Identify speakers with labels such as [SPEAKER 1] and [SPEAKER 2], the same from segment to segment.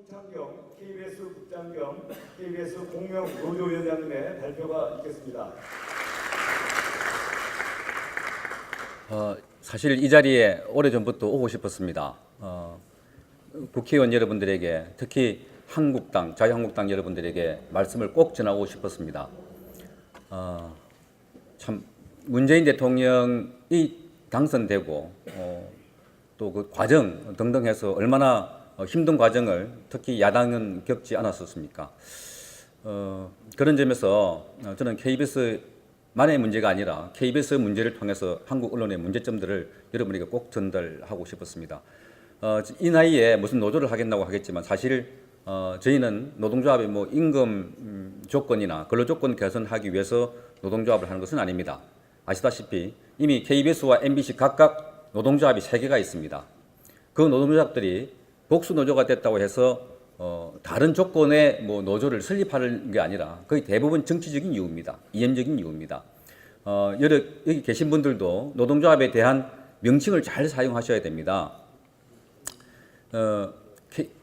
[SPEAKER 1] 성창경 KBS 국장 겸 KBS 공명 노조위원장님의 발표가 있겠습니다.
[SPEAKER 2] 사실 이 자리에 오래전부터 오고 싶었습니다. 국회의원 여러분들에게, 특히 한국당, 자유한국당 여러분들에게 말씀을 꼭 전하고 싶었습니다. 참 문재인 대통령이 당선되고 또 그 과정 등등 해서 얼마나 힘든 과정을 특히 야당은 겪지 않았었습니까? 그런 점에서 저는 KBS만의 문제가 아니라 KBS 문제를 통해서 한국 언론의 문제점들을 여러분에게 꼭 전달하고 싶었습니다. 이 나이에 무슨 노조를 하겠다고 하겠지만 사실 저희는 노동조합의 뭐 임금 조건이나 근로 조건 개선하기 위해서 노동조합을 하는 것은 아닙니다. 아시다시피 이미 KBS와 MBC 각각 노동조합이 3개가 있습니다. 그 노동조합들이 복수 노조가 됐다고 해서 다른 조건의 뭐 노조를 설립하는 게 아니라 거의 대부분 정치적인 이유입니다. 이념적인 이유입니다. 여기 계신 분들도 노동조합에 대한 명칭을 잘 사용하셔야 됩니다.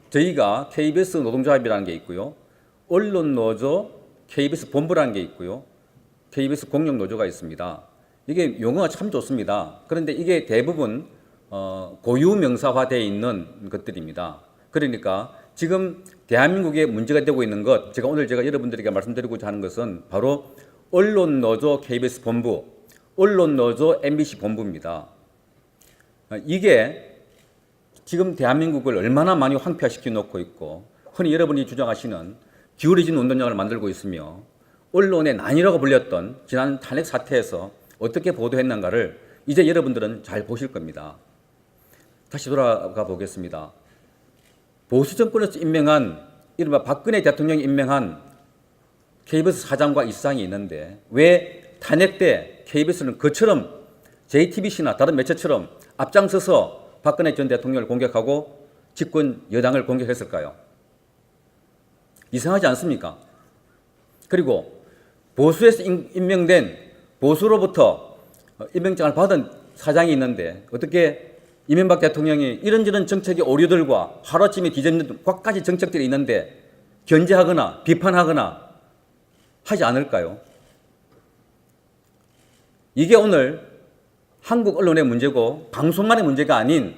[SPEAKER 2] 저희가 KBS 노동조합이라는 게 있고요. 언론노조, KBS 본부라는 게 있고요. KBS 공영노조가 있습니다. 이게 용어가 참 좋습니다. 그런데 이게 대부분 고유명사화되어 있는 것들입니다. 그러니까 지금 대한민국에 문제가 되고 있는 것, 오늘 제가 여러분들에게 말씀드리고자 하는 것은 바로 언론노조 KBS 본부, 언론노조 MBC 본부입니다. 이게 지금 대한민국을 얼마나 많이 황폐화시켜 놓고 있고, 흔히 여러분이 주장하시는 기울어진 운동장을 만들고 있으며, 언론의 난이라고 불렸던 지난 탄핵 사태에서 어떻게 보도했는가를 이제 여러분들은 잘 보실 겁니다. 다시 돌아가 보겠습니다. 보수 정권에서 임명한, 이른바 박근혜 대통령이 임명한 KBS 사장과 이사장이 있는데 왜 탄핵 때 KBS는 그처럼 JTBC나 다른 매체처럼 앞장서서 박근혜 전 대통령을 공격하고 집권 여당을 공격했을까요? 이상하지 않습니까? 그리고 보수에서 임명된, 보수로부터 임명장을 받은 사장이 있는데 어떻게 이명박 대통령이 이런저런 정책의 오류들과 하루아침에 뒤집는 갖가지 정책들이 있는데 견제하거나 비판하거나 하지 않을까요? 이게 오늘 한국 언론의 문제고 방송만의 문제가 아닌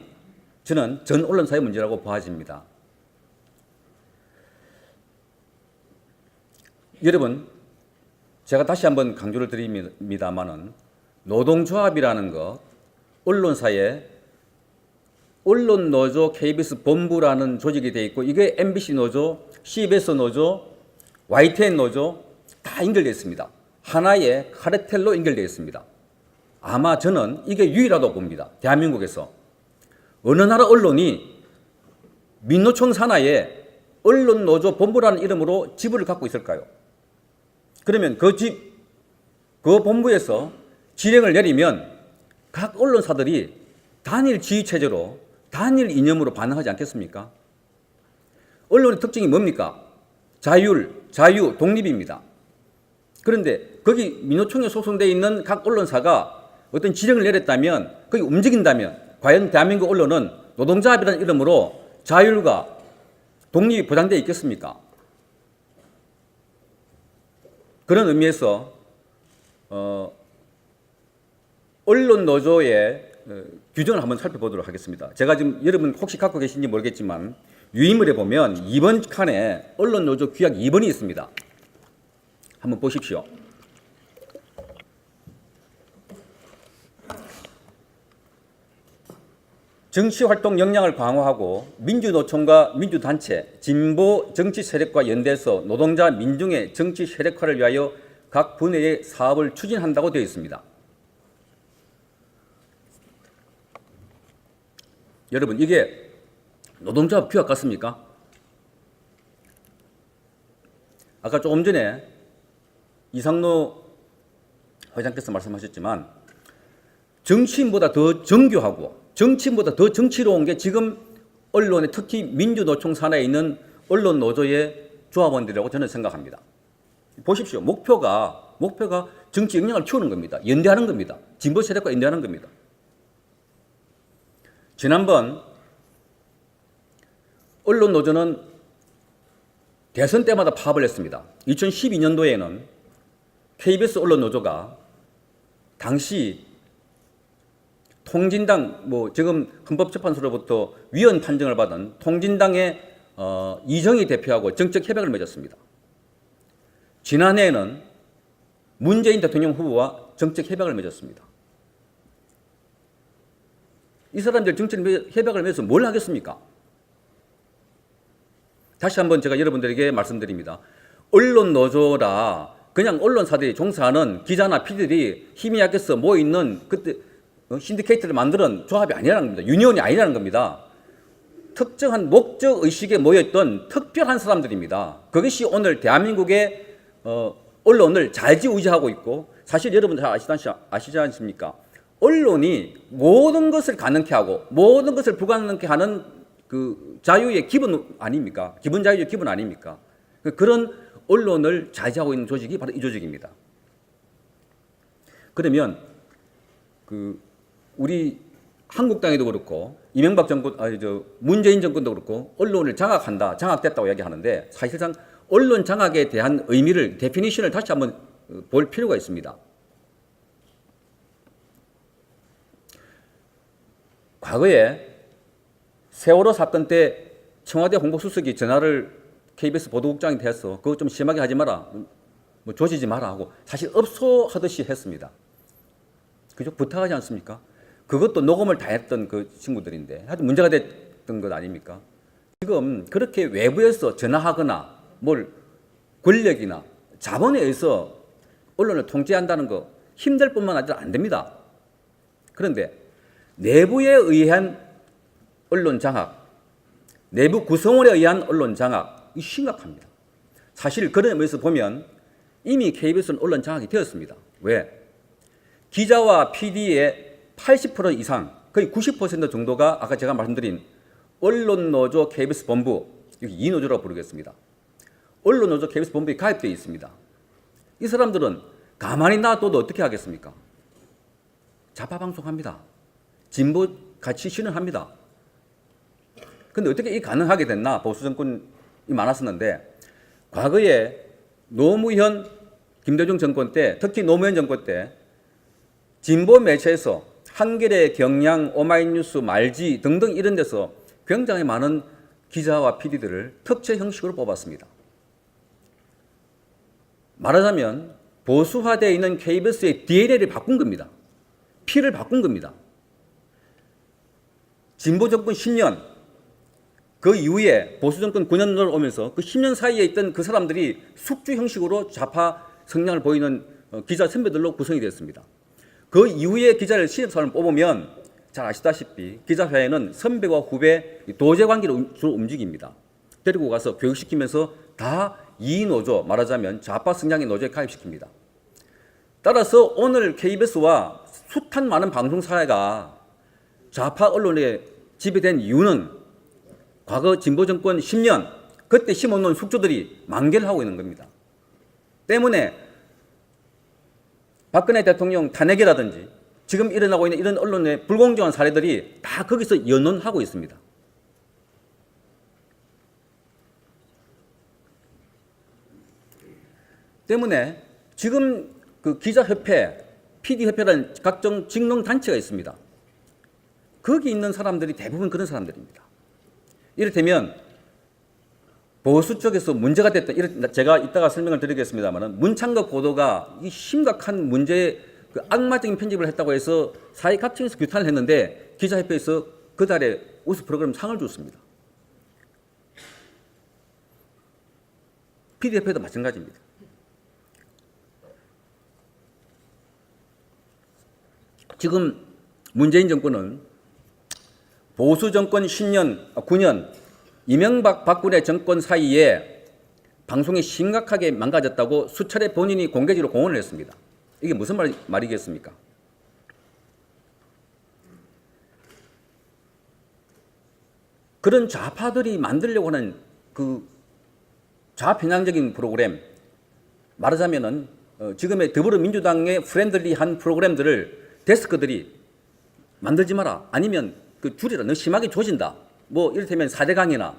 [SPEAKER 2] 저는 전 언론사의 문제라고 보아집니다. 여러분, 제가 다시 한번 강조를 드립니다만은 노동조합이라는 것, 언론사에 언론노조 KBS 본부라는 조직이 되어 있고 이게 MBC 노조, CBS 노조, YTN 노조 다 연결되어 있습니다. 하나의 카르텔로 연결되어 있습니다. 아마 저는 이게 유일하다고 봅니다. 대한민국에서. 어느 나라 언론이 민노총 산하에 언론노조 본부라는 이름으로 지부를 갖고 있을까요? 그러면 그 본부에서 지령을 내리면 각 언론사들이 단일 지휘체제로 단일 이념으로 반응하지 않겠습니까? 언론의 특징이 뭡니까? 자유, 독립입니다. 그런데 거기 민노총에 소속되어 있는 각 언론사가 어떤 지령을 내렸다면, 거기 움직인다면 과연 대한민국 언론은 노동조합이라는 이름으로 자율과 독립이 보장되어 있겠습니까? 그런 의미에서 언론 노조의 규정을 한번 살펴보도록 하겠습니다. 제가 지금 여러분 혹시 갖고 계신지 모르겠지만 유인물에 보면 2번 칸에 언론 노조 규약 2번이 있습니다. 한번 보십시오. 정치활동 역량을 강화하고 민주노총과 민주단체, 진보 정치 세력과 연대해서 노동자 민중의 정치 세력화를 위하여 각 분야의 사업을 추진한다고 되어 있습니다. 여러분, 이게 노동조합 규약 같습니까? 아까 조금 전에 이상로 회장께서 말씀하셨지만 정치인보다 더 정교하고 정치인보다 더 정치로운 게 지금 언론에 특히 민주노총 산하에 있는 언론 노조의 조합원들이라고 저는 생각합니다. 보십시오. 목표가 정치 역량을 키우는 겁니다. 연대하는 겁니다. 진보 세력과 연대하는 겁니다. 지난번 언론 노조는 대선 때마다 파업을 했습니다. 2012년도에는 KBS 언론 노조가 당시 통진당 지금 헌법재판소로부터 위헌 판정을 받은 통진당의 이정희 대표하고 정책 협약을 맺었습니다. 지난해에는 문재인 대통령 후보와 정책 협약을 맺었습니다. 이 사람들 정책 협약을 맺어서 뭘 하겠습니까? 다시 한번 제가 여러분들에게 말씀드립니다. 언론 노조라 그냥 언론사들이 종사하는 기자나 PD들이 힘이 약해서 모여있는 그때 신디케이트를 만드는 조합이 아니라는 겁니다. 유니온이 아니라는 겁니다. 특정한 목적 의식에 모여있던 특별한 사람들입니다. 그것이 오늘 대한민국의 언론을 좌지우지하고 있고 사실 여러분 잘 아시지 않습니까? 언론이 모든 것을 가능케 하고 모든 것을 불가능케 하는 그 자유의 기본 아닙니까? 기본 자유의 기본 아닙니까? 그런 언론을 좌지하고 있는 조직이 바로 이 조직입니다. 그러면 우리 한국당에도 그렇고 이명박 정권, 문재인 정권도 그렇고 언론을 장악한다, 장악됐다고 이야기하는데 사실상 언론 장악에 대한 의미를 데피니션을 다시 한번 볼 필요가 있습니다. 과거에 세월호 사건 때 청와대 홍보수석이 전화를 KBS 보도국장한테 해서 그거 좀 심하게 하지 마라, 조지지 마라 하고 사실 업소하듯이 했습니다. 그죠? 부탁하지 않습니까? 그것도 녹음을 다 했던 그 친구들인데 하여튼 문제가 됐던 것 아닙니까? 지금 그렇게 외부에서 전화하거나 권력이나 자본에 의해서 언론을 통제한다는 거 힘들 뿐만 아니라 안 됩니다. 그런데 내부에 의한 언론 장악, 내부 구성원에 의한 언론 장악, 이 심각합니다. 사실 그런 의미에서 보면 이미 KBS는 언론 장악이 되었습니다. 왜? 기자와 PD의 80% 이상, 거의 90% 정도가 아까 제가 말씀드린 언론노조 KBS 본부, 여기 이 노조라고 부르겠습니다. 언론노조 KBS 본부에 가입되어 있습니다. 이 사람들은 가만히 놔둬도 어떻게 하겠습니까? 좌파 방송합니다. 진보 가치 실현합니다. 근데 어떻게 이 가능하게 됐나? 보수 정권이 많았었는데 과거에 노무현, 김대중 정권 때, 특히 노무현 정권 때 진보 매체에서 한겨레, 경향, 오마이뉴스, 말지 등등 이런 데서 굉장히 많은 기자와 PD들을 특채 형식으로 뽑았습니다. 말하자면 보수화되어 있는 KBS의 DNA를 바꾼 겁니다. 피를 바꾼 겁니다. 진보 정권 10년, 그 이후에 보수 정권 9년을 오면서 그 10년 사이에 있던 그 사람들이 숙주 형식으로 좌파 성향을 보이는 기자 선배들로 구성이 됐습니다. 그 이후에 기자를 신입사원을 뽑으면 잘 아시다시피 기자회에는 선배와 후배 도제 관계로 주로 움직입니다. 데리고 가서 교육시키면서 다 이 노조, 말하자면 좌파 성향의 노조에 가입시킵니다. 따라서 오늘 KBS와 숱한 많은 방송사회가 좌파 언론에 지배된 이유는 과거 진보 정권 10년, 그때 심어놓은 숙주들이 만개를 하고 있는 겁니다. 때문에 박근혜 대통령 탄핵이라든지 지금 일어나고 있는 이런 언론의 불공정한 사례들이 다 거기서 연원하고 있습니다. 때문에 지금 그 기자협회, PD협회라는 각종 직능단체가 있습니다. 거기 있는 사람들이 대부분 그런 사람들입니다. 이를테면 보수 쪽에서 문제가 됐던, 제가 이따가 설명을 드리겠습니다만 문창극 보도가 이 심각한 문제에 그 악마적인 편집을 했다고 해서 사회 각층에서 규탄을 했는데 기자협회에서 그 달에 우수 프로그램 상을 줬습니다. PD협회도 마찬가지입니다. 지금 문재인 정권은 보수 정권 9년, 이명박 박근혜 정권 사이에 방송이 심각하게 망가졌다고 수차례 본인이 공개적으로 공언을 했습니다. 이게 무슨 말이겠습니까? 그런 좌파들이 만들려고 하는 그 좌편향적인 프로그램, 말하자면은 지금의 더불어민주당의 프렌들리한 프로그램들을 데스크들이 만들지 마라, 아니면 그 줄이라, 너무 심하게 조진다, 뭐 이를테면 4대강이나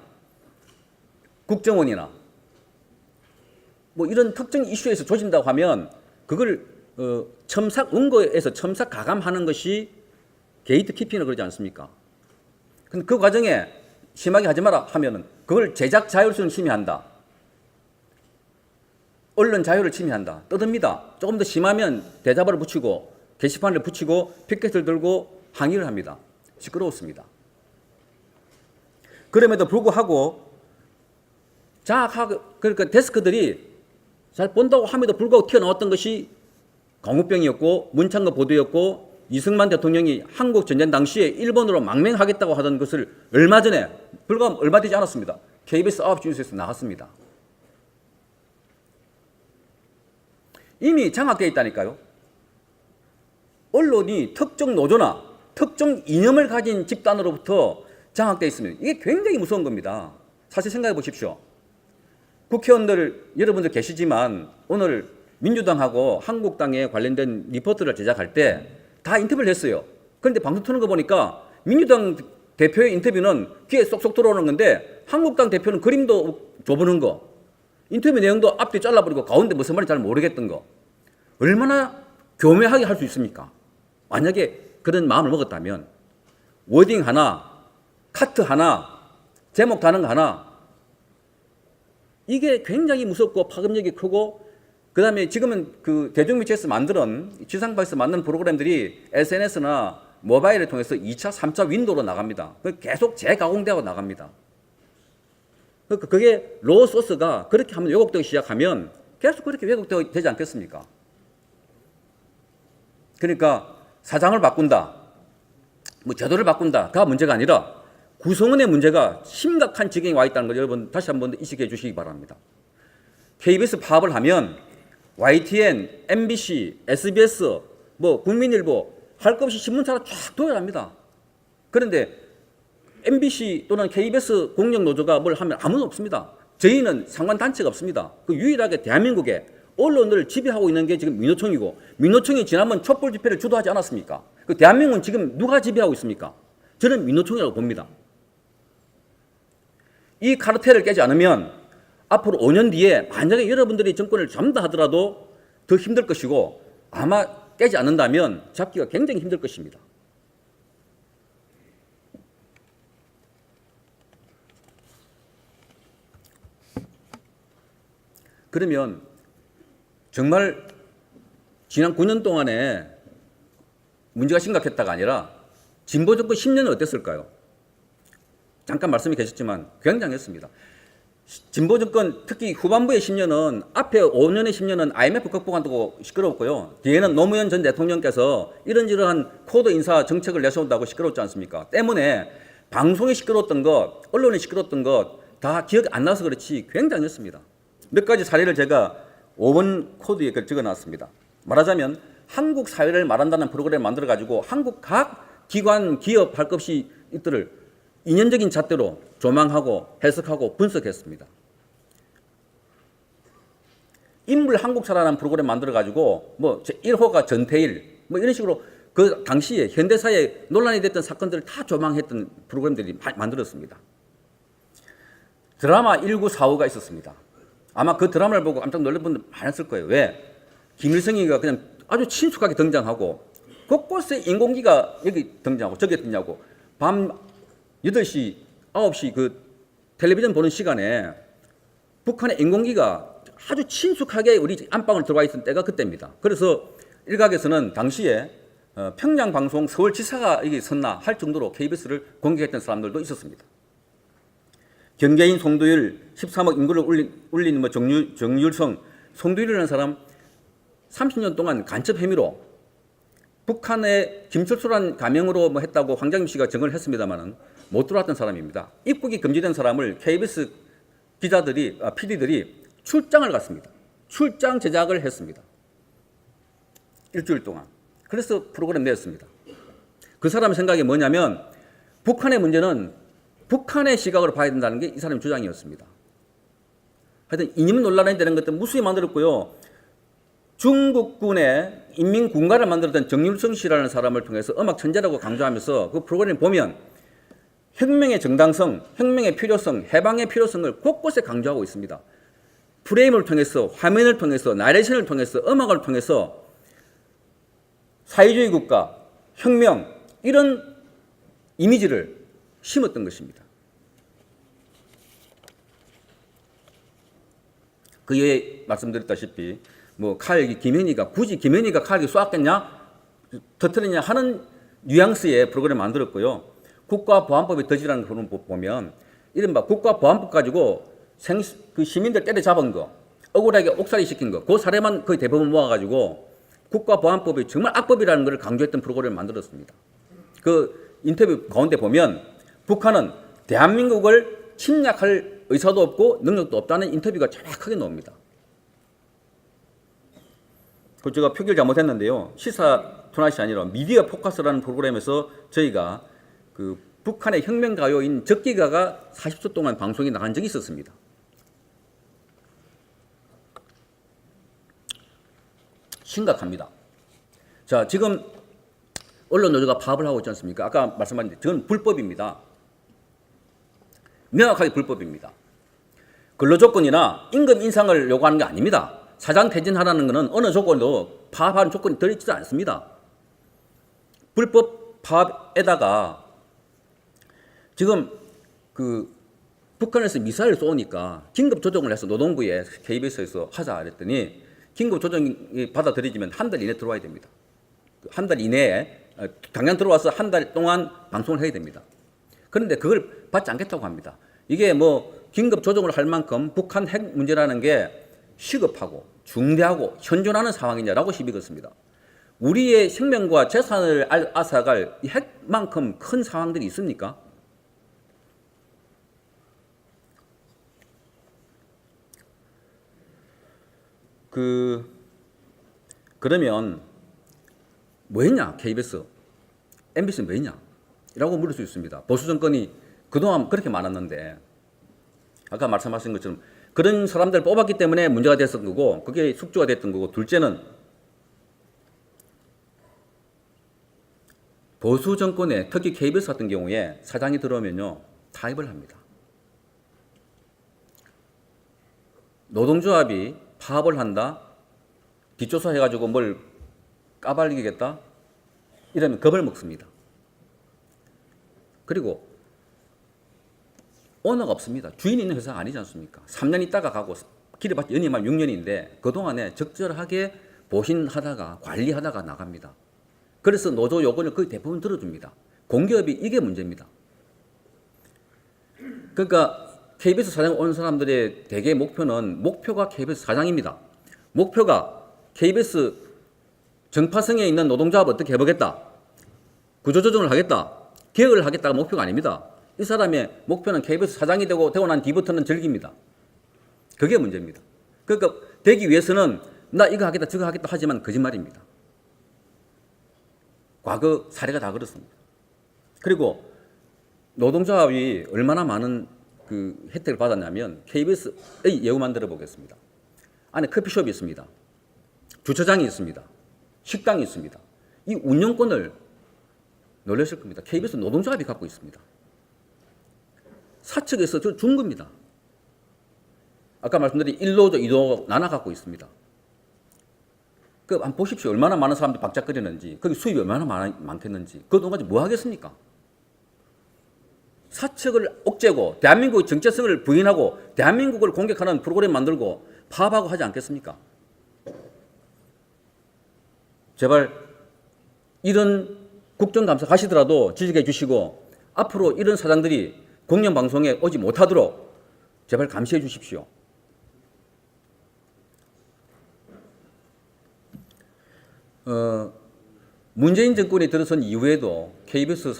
[SPEAKER 2] 국정원이나 뭐 이런 특정 이슈에서 조진다고 하면 그걸 첨삭 은거에서 첨삭 가감하는 것이 게이트 키핑이라고 그러지 않습니까? 근데 그 과정에 심하게 하지 마라 하면은 그걸 제작 자율성을 침해한다, 언론 자유를 침해한다, 떠듭니다. 조금 더 심하면 대자보를 붙이고 게시판을 붙이고 피켓을 들고 항의를 합니다. 시끄러웠습니다. 그럼에도 불구하고 그러니까 데스크들이 잘 본다고 함에도 불구하고 튀어나왔던 것이 광우병이었고 문창거 보도였고, 이승만 대통령이 한국 전쟁 당시에 일본으로 망명하겠다고 하던 것을 얼마 전에, 불과 얼마 되지 않았습니다, KBS 9시 뉴스에서 나왔습니다. 이미 장악되어 있다니까요. 언론이 특정 노조나 특정 이념을 가진 집단으로부터 장악되어 있으면 이게 굉장히 무서운 겁니다. 사실 생각해 보십시오. 국회의원들 여러분들 계시지만 오늘 민주당하고 한국당에 관련된 리포트를 제작할 때 다 인터뷰를 했어요. 그런데 방송 트는 거 보니까 민주당 대표의 인터뷰는 귀에 쏙쏙 들어오는 건데 한국당 대표는 그림도 줘보는 거, 인터뷰 내용도 앞뒤 잘라버리고 가운데 무슨 말인지 잘 모르겠던 거, 얼마나 교묘하게 할 수 있습니까? 만약에 그런 마음을 먹었다면 워딩 하나, 카트 하나, 제목 다는 거 하나, 이게 굉장히 무섭고 파급력이 크고, 그 다음에 지금은 그 대중매체에서 만드는, 지상파에서 만든 프로그램들이 SNS나 모바일을 통해서 2차, 3차 윈도우로 나갑니다. 계속 재가공되고 나갑니다. 그게 로우 소스가 그렇게 한번 왜곡되기 시작하면 계속 그렇게 왜곡되지 않겠습니까? 그러니까 사장을 바꾼다, 뭐 제도를 바꾼다가 문제가 아니라 구성원의 문제가 심각한 지경에 와 있다는 걸 여러분 다시 한번 인식해 주시기 바랍니다. KBS 파업을 하면 YTN, MBC, SBS, 뭐 국민일보 할 것 없이 신문사가 쫙 도열합니다. 그런데 MBC 또는 KBS 공영노조가 뭘 하면 아무도 없습니다. 저희는 상관단체가 없습니다. 그 유일하게 대한민국에 언론을 지배하고 있는 게 지금 민노총이고, 민노총이 지난번 촛불 집회를 주도하지 않았습니까? 그 대한민국은 지금 누가 지배하고 있습니까? 저는 민노총이라고 봅니다. 이 카르텔을 깨지 않으면 앞으로 5년 뒤에 만약에 여러분들이 정권을 잡는다 하더라도 더 힘들 것이고, 아마 깨지 않는다면 잡기가 굉장히 힘들 것입니다. 그러면 정말 지난 9년 동안에 문제가 심각했다가 아니라 진보 정권 10년은 어땠을까요? 잠깐 말씀이 계셨지만 굉장했습니다. 진보 정권 특히 후반부의 10년은, 앞에 5년의 10년은 IMF 극복한다고 시끄러웠고요. 뒤에는 노무현 전 대통령께서 이런저런 코드 인사 정책을 내세운다고 시끄러웠지 않습니까? 때문에 방송이 시끄러웠던 것, 언론이 시끄러웠던 것 다 기억이 안 나서 그렇지 굉장했습니다. 몇 가지 사례를 제가 5번 코드에 적어놨습니다. 말하자면 한국 사회를 말한다는 프로그램을 만들어가지고 한국 각 기관, 기업 할 것 없이 이들을 인연적인 잣대로 조망하고 해석하고 분석했습니다. 인물 한국사라는 프로그램 만들어가지고 뭐 1호가 전태일 뭐 이런 식으로 그 당시에 현대사에 논란이 됐던 사건들을 다 조망했던 프로그램들이 만들었습니다. 드라마 1945가 있었습니다. 아마 그 드라마를 보고 깜짝 놀란 분들 많았을 거예요. 왜? 김일성이가 그냥 아주 친숙하게 등장하고 곳곳에 인공기가 여기 등장하고 저기 등장하고, 밤 8시, 9시 그 텔레비전 보는 시간에 북한의 인공기가 아주 친숙하게 우리 안방을 들어와 있던 때가 그때입니다. 그래서 일각에서는 당시에 평양방송 서울지사가 여기 섰나 할 정도로 KBS를 공격했던 사람들도 있었습니다. 경계인 송두율 13억 인구를 울린 뭐 정율성, 송두율이라는 사람 30년 동안 간첩 혐의로 북한의 김철수라는 가명으로 뭐 했다고 황장임 씨가 증언을 했습니다만은 못 들어왔던 사람입니다. 입국이 금지된 사람을 KBS 기자들이, PD들이 출장을 갔습니다. 출장 제작을 했습니다. 일주일 동안. 그래서 프로그램 냈습니다. 그 사람 생각이 뭐냐면 북한의 문제는 북한의 시각으로 봐야 된다는 게 이 사람의 주장이었습니다. 하여튼 이념 논란이 되는 것도 무수히 만들었고요. 중국군의 인민군가를 만들었던 정률성 씨라는 사람을 통해서 음악 천재라고 강조하면서 그 프로그램 보면 혁명의 정당성, 혁명의 필요성, 해방의 필요성을 곳곳에 강조하고 있습니다. 프레임을 통해서, 화면을 통해서, 나레이션을 통해서, 음악을 통해서 사회주의 국가, 혁명 이런 이미지를 심었던 것입니다. 그 예에 말씀드렸다시피 뭐 김현희가 굳이 김현희가 칼기 쏘았겠냐, 터뜨리냐 하는 뉘앙스의 프로그램을 만들었고요. 국가보안법이 더지라는 그런 거 보면 이른바 국가보안법 가지고 그 시민들 때려잡은 거, 억울하게 옥살이 시킨 거, 그 사례만 거의 대부분 모아가지고 국가보안법이 정말 악법이라는 것을 강조했던 프로그램을 만들었습니다. 그 인터뷰 가운데 보면 북한은 대한민국을 침략할 의사도 없고 능력도 없다는 인터뷰가 정확하게 나옵니다. 그 제가 표기를 잘못했는데요. 시사 토나잇이 아니라 미디어 포커스라는 프로그램에서 저희가 그 북한의 혁명 가요인 적기가가 40초 동안 방송이 나간 적이 있었습니다. 심각합니다. 자, 지금 언론 노조가 파업을 하고 있지 않습니까? 아까 말씀하신 저는 불법입니다. 명확하게 불법입니다. 근로조건이나 임금 인상을 요구하는 게 아닙니다. 사장 퇴진하라는 것은 어느 조건도 파업하는 조건이 들어있지 않습니다. 불법 파업에다가 지금 그 북한에서 미사일을 쏘니까 긴급 조정을 해서 노동부에 KBS에서 하자 그랬더니 긴급 조정이 받아들여지면 한 달 이내 들어와야 됩니다. 한 달 이내에 당장 들어와서 한 달 동안 방송을 해야 됩니다. 그런데 그걸 받지 않겠다고 합니다. 이게 뭐 긴급 조정을 할 만큼 북한 핵 문제라는 게 시급하고 중대하고 현존하는 상황이냐라고 시비 걷습니다. 우리의 생명과 재산을 앗아갈 이 핵만큼 큰 상황들이 있습니까? 그러면 뭐 했냐? KBS, MBC는 뭐 했냐? 라고 물을 수 있습니다. 보수 정권이 그동안 그렇게 많았는데 아까 말씀하신 것처럼 그런 사람들 뽑았기 때문에 문제가 됐던 거고 그게 숙주가 됐던 거고, 둘째는 보수 정권에 특히 KBS 같은 경우에 사장이 들어오면요 타입을 합니다. 노동조합이 파업을 한다, 뒷조사 해가지고 뭘 까발리겠다 이러면 겁을 먹습니다. 그리고 오너가 없습니다. 주인이 있는 회사가 아니지 않습니까? 3년 있다가 가고 길어봤자 연임하면 6년인데 그동안에 적절하게 보신하다가 관리하다가 나갑니다. 그래서 노조 요건을 거의 대부분 들어줍니다. 공기업이 이게 문제입니다. 그러니까 KBS 사장 온 사람들의 대개 목표가 KBS 사장입니다. 목표가 KBS 정파성에 있는 노동조합을 어떻게 해보겠다, 구조조정을 하겠다, 개혁을 하겠다가 목표가 아닙니다. 이 사람의 목표는 KBS 사장이 되고 난 뒤부터는 즐깁니다. 그게 문제입니다. 그러니까 되기 위해서는 나 이거 하겠다 저거 하겠다 하지만 거짓말입니다. 과거 사례가 다 그렇습니다. 그리고 노동조합이 얼마나 많은 그 혜택을 받았냐면 KBS의 예우만 들어보겠습니다. 안에 커피숍이 있습니다. 주차장이 있습니다. 식당이 있습니다. 이 운영권을 놀라실 겁니다. KBS 노동조합이 갖고 있습니다. 사측에서 준 겁니다. 아까 말씀드린 1노조, 2노조 나눠 갖고 있습니다. 한번 보십시오. 얼마나 많은 사람들이 박작거리는지, 거기 수입이 얼마나 많겠는지. 그동안 뭐 하겠습니까? 사측을 옥죄고 대한민국의 정체성을 부인하고 대한민국을 공격하는 프로그램 만들고 파업하고 하지 않겠습니까? 제발 이런 국정감사 가시더라도 지적해 주시고 앞으로 이런 사장들이 공영방송에 오지 못하도록 제발 감시해 주십시오. 문재인 정권이 들어선 이후에도 KBS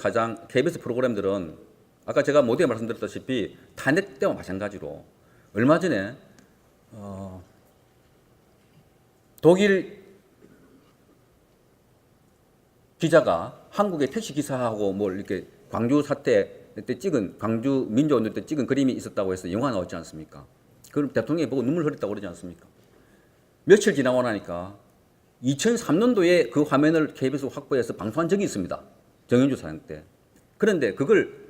[SPEAKER 2] 프로그램들은, 아까 제가 모두에 말씀드렸다시피 탄핵 때와 마찬가지로 얼마 전에 독일 기자가 한국의 택시 기사하고 뭘 이렇게 광주 사태 때 찍은 광주 민주운동 때 찍은 그림이 있었다고 해서 영화 나왔지 않습니까? 그럼 대통령이 보고 눈물 흘렸다고 그러지 않습니까? 며칠 지나고 나니까 2003년도에 그 화면을 KBS 확보해서 방송한 적이 있습니다. 정현주 사장 때. 그런데 그걸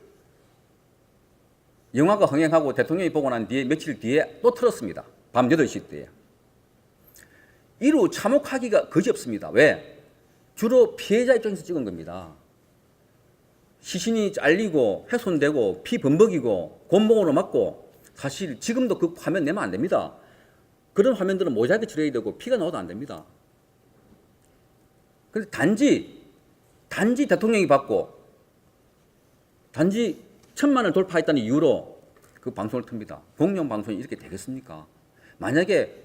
[SPEAKER 2] 영화가 흥행하고 대통령이 보고 난 뒤에 며칠 뒤에 또 틀었습니다. 밤 8시 때에. 이루 참혹하기가 그지없습니다. 왜? 주로 피해자 입장에서 찍은 겁니다. 시신이 잘리고 훼손되고 피 범벅이고 곤봉으로 맞고 사실 지금도 그 화면 내면 안 됩니다. 그런 화면들은 모자이크 처리해야 되고 피가 나와도 안 됩니다. 그런데 단지 대통령이 받고 단지 1,000만을 돌파했다는 이유로 그 방송을 틉니다. 공영 방송이 이렇게 되겠습니까? 만약에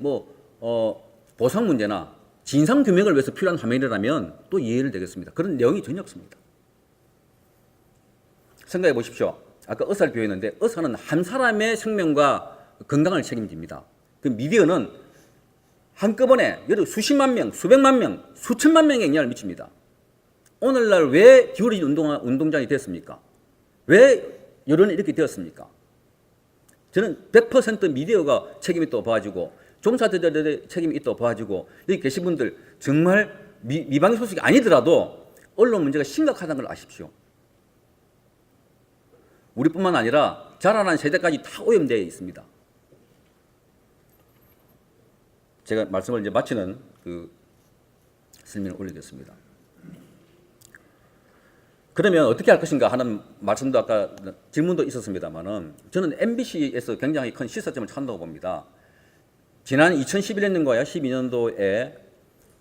[SPEAKER 2] 보상 문제나 진상 규명을 위해서 필요한 화면이라면 또 이해를 되겠습니다. 그런 내용이 전혀 없습니다. 생각해 보십시오. 아까 의사를 비유했는데 의사는 한 사람의 생명과 건강을 책임집니다. 그 미디어는 한꺼번에 예를 수십만 명, 수백만 명, 수천만 명에 영향을 미칩니다. 오늘날 왜 기울어진 운동장이 됐습니까? 왜 여론이 이렇게 되었습니까? 저는 100% 미디어가 책임이 있다고 봐가지고 종사자들의 책임이 있다고 봐가지고 여기 계신 분들 정말 미방위 소식이 아니더라도 언론 문제가 심각하다는 걸 아십시오. 우리뿐만 아니라 자라난 세대까지 다 오염되어 있습니다. 제가 말씀을 이제 마치는 그 설명을 올리겠습니다. 그러면 어떻게 할 것인가 하는 말씀도 아까 질문도 있었습니다만은 저는 MBC에서 굉장히 큰 시사점을 찾는다고 봅니다. 지난 2011년도와 12년도에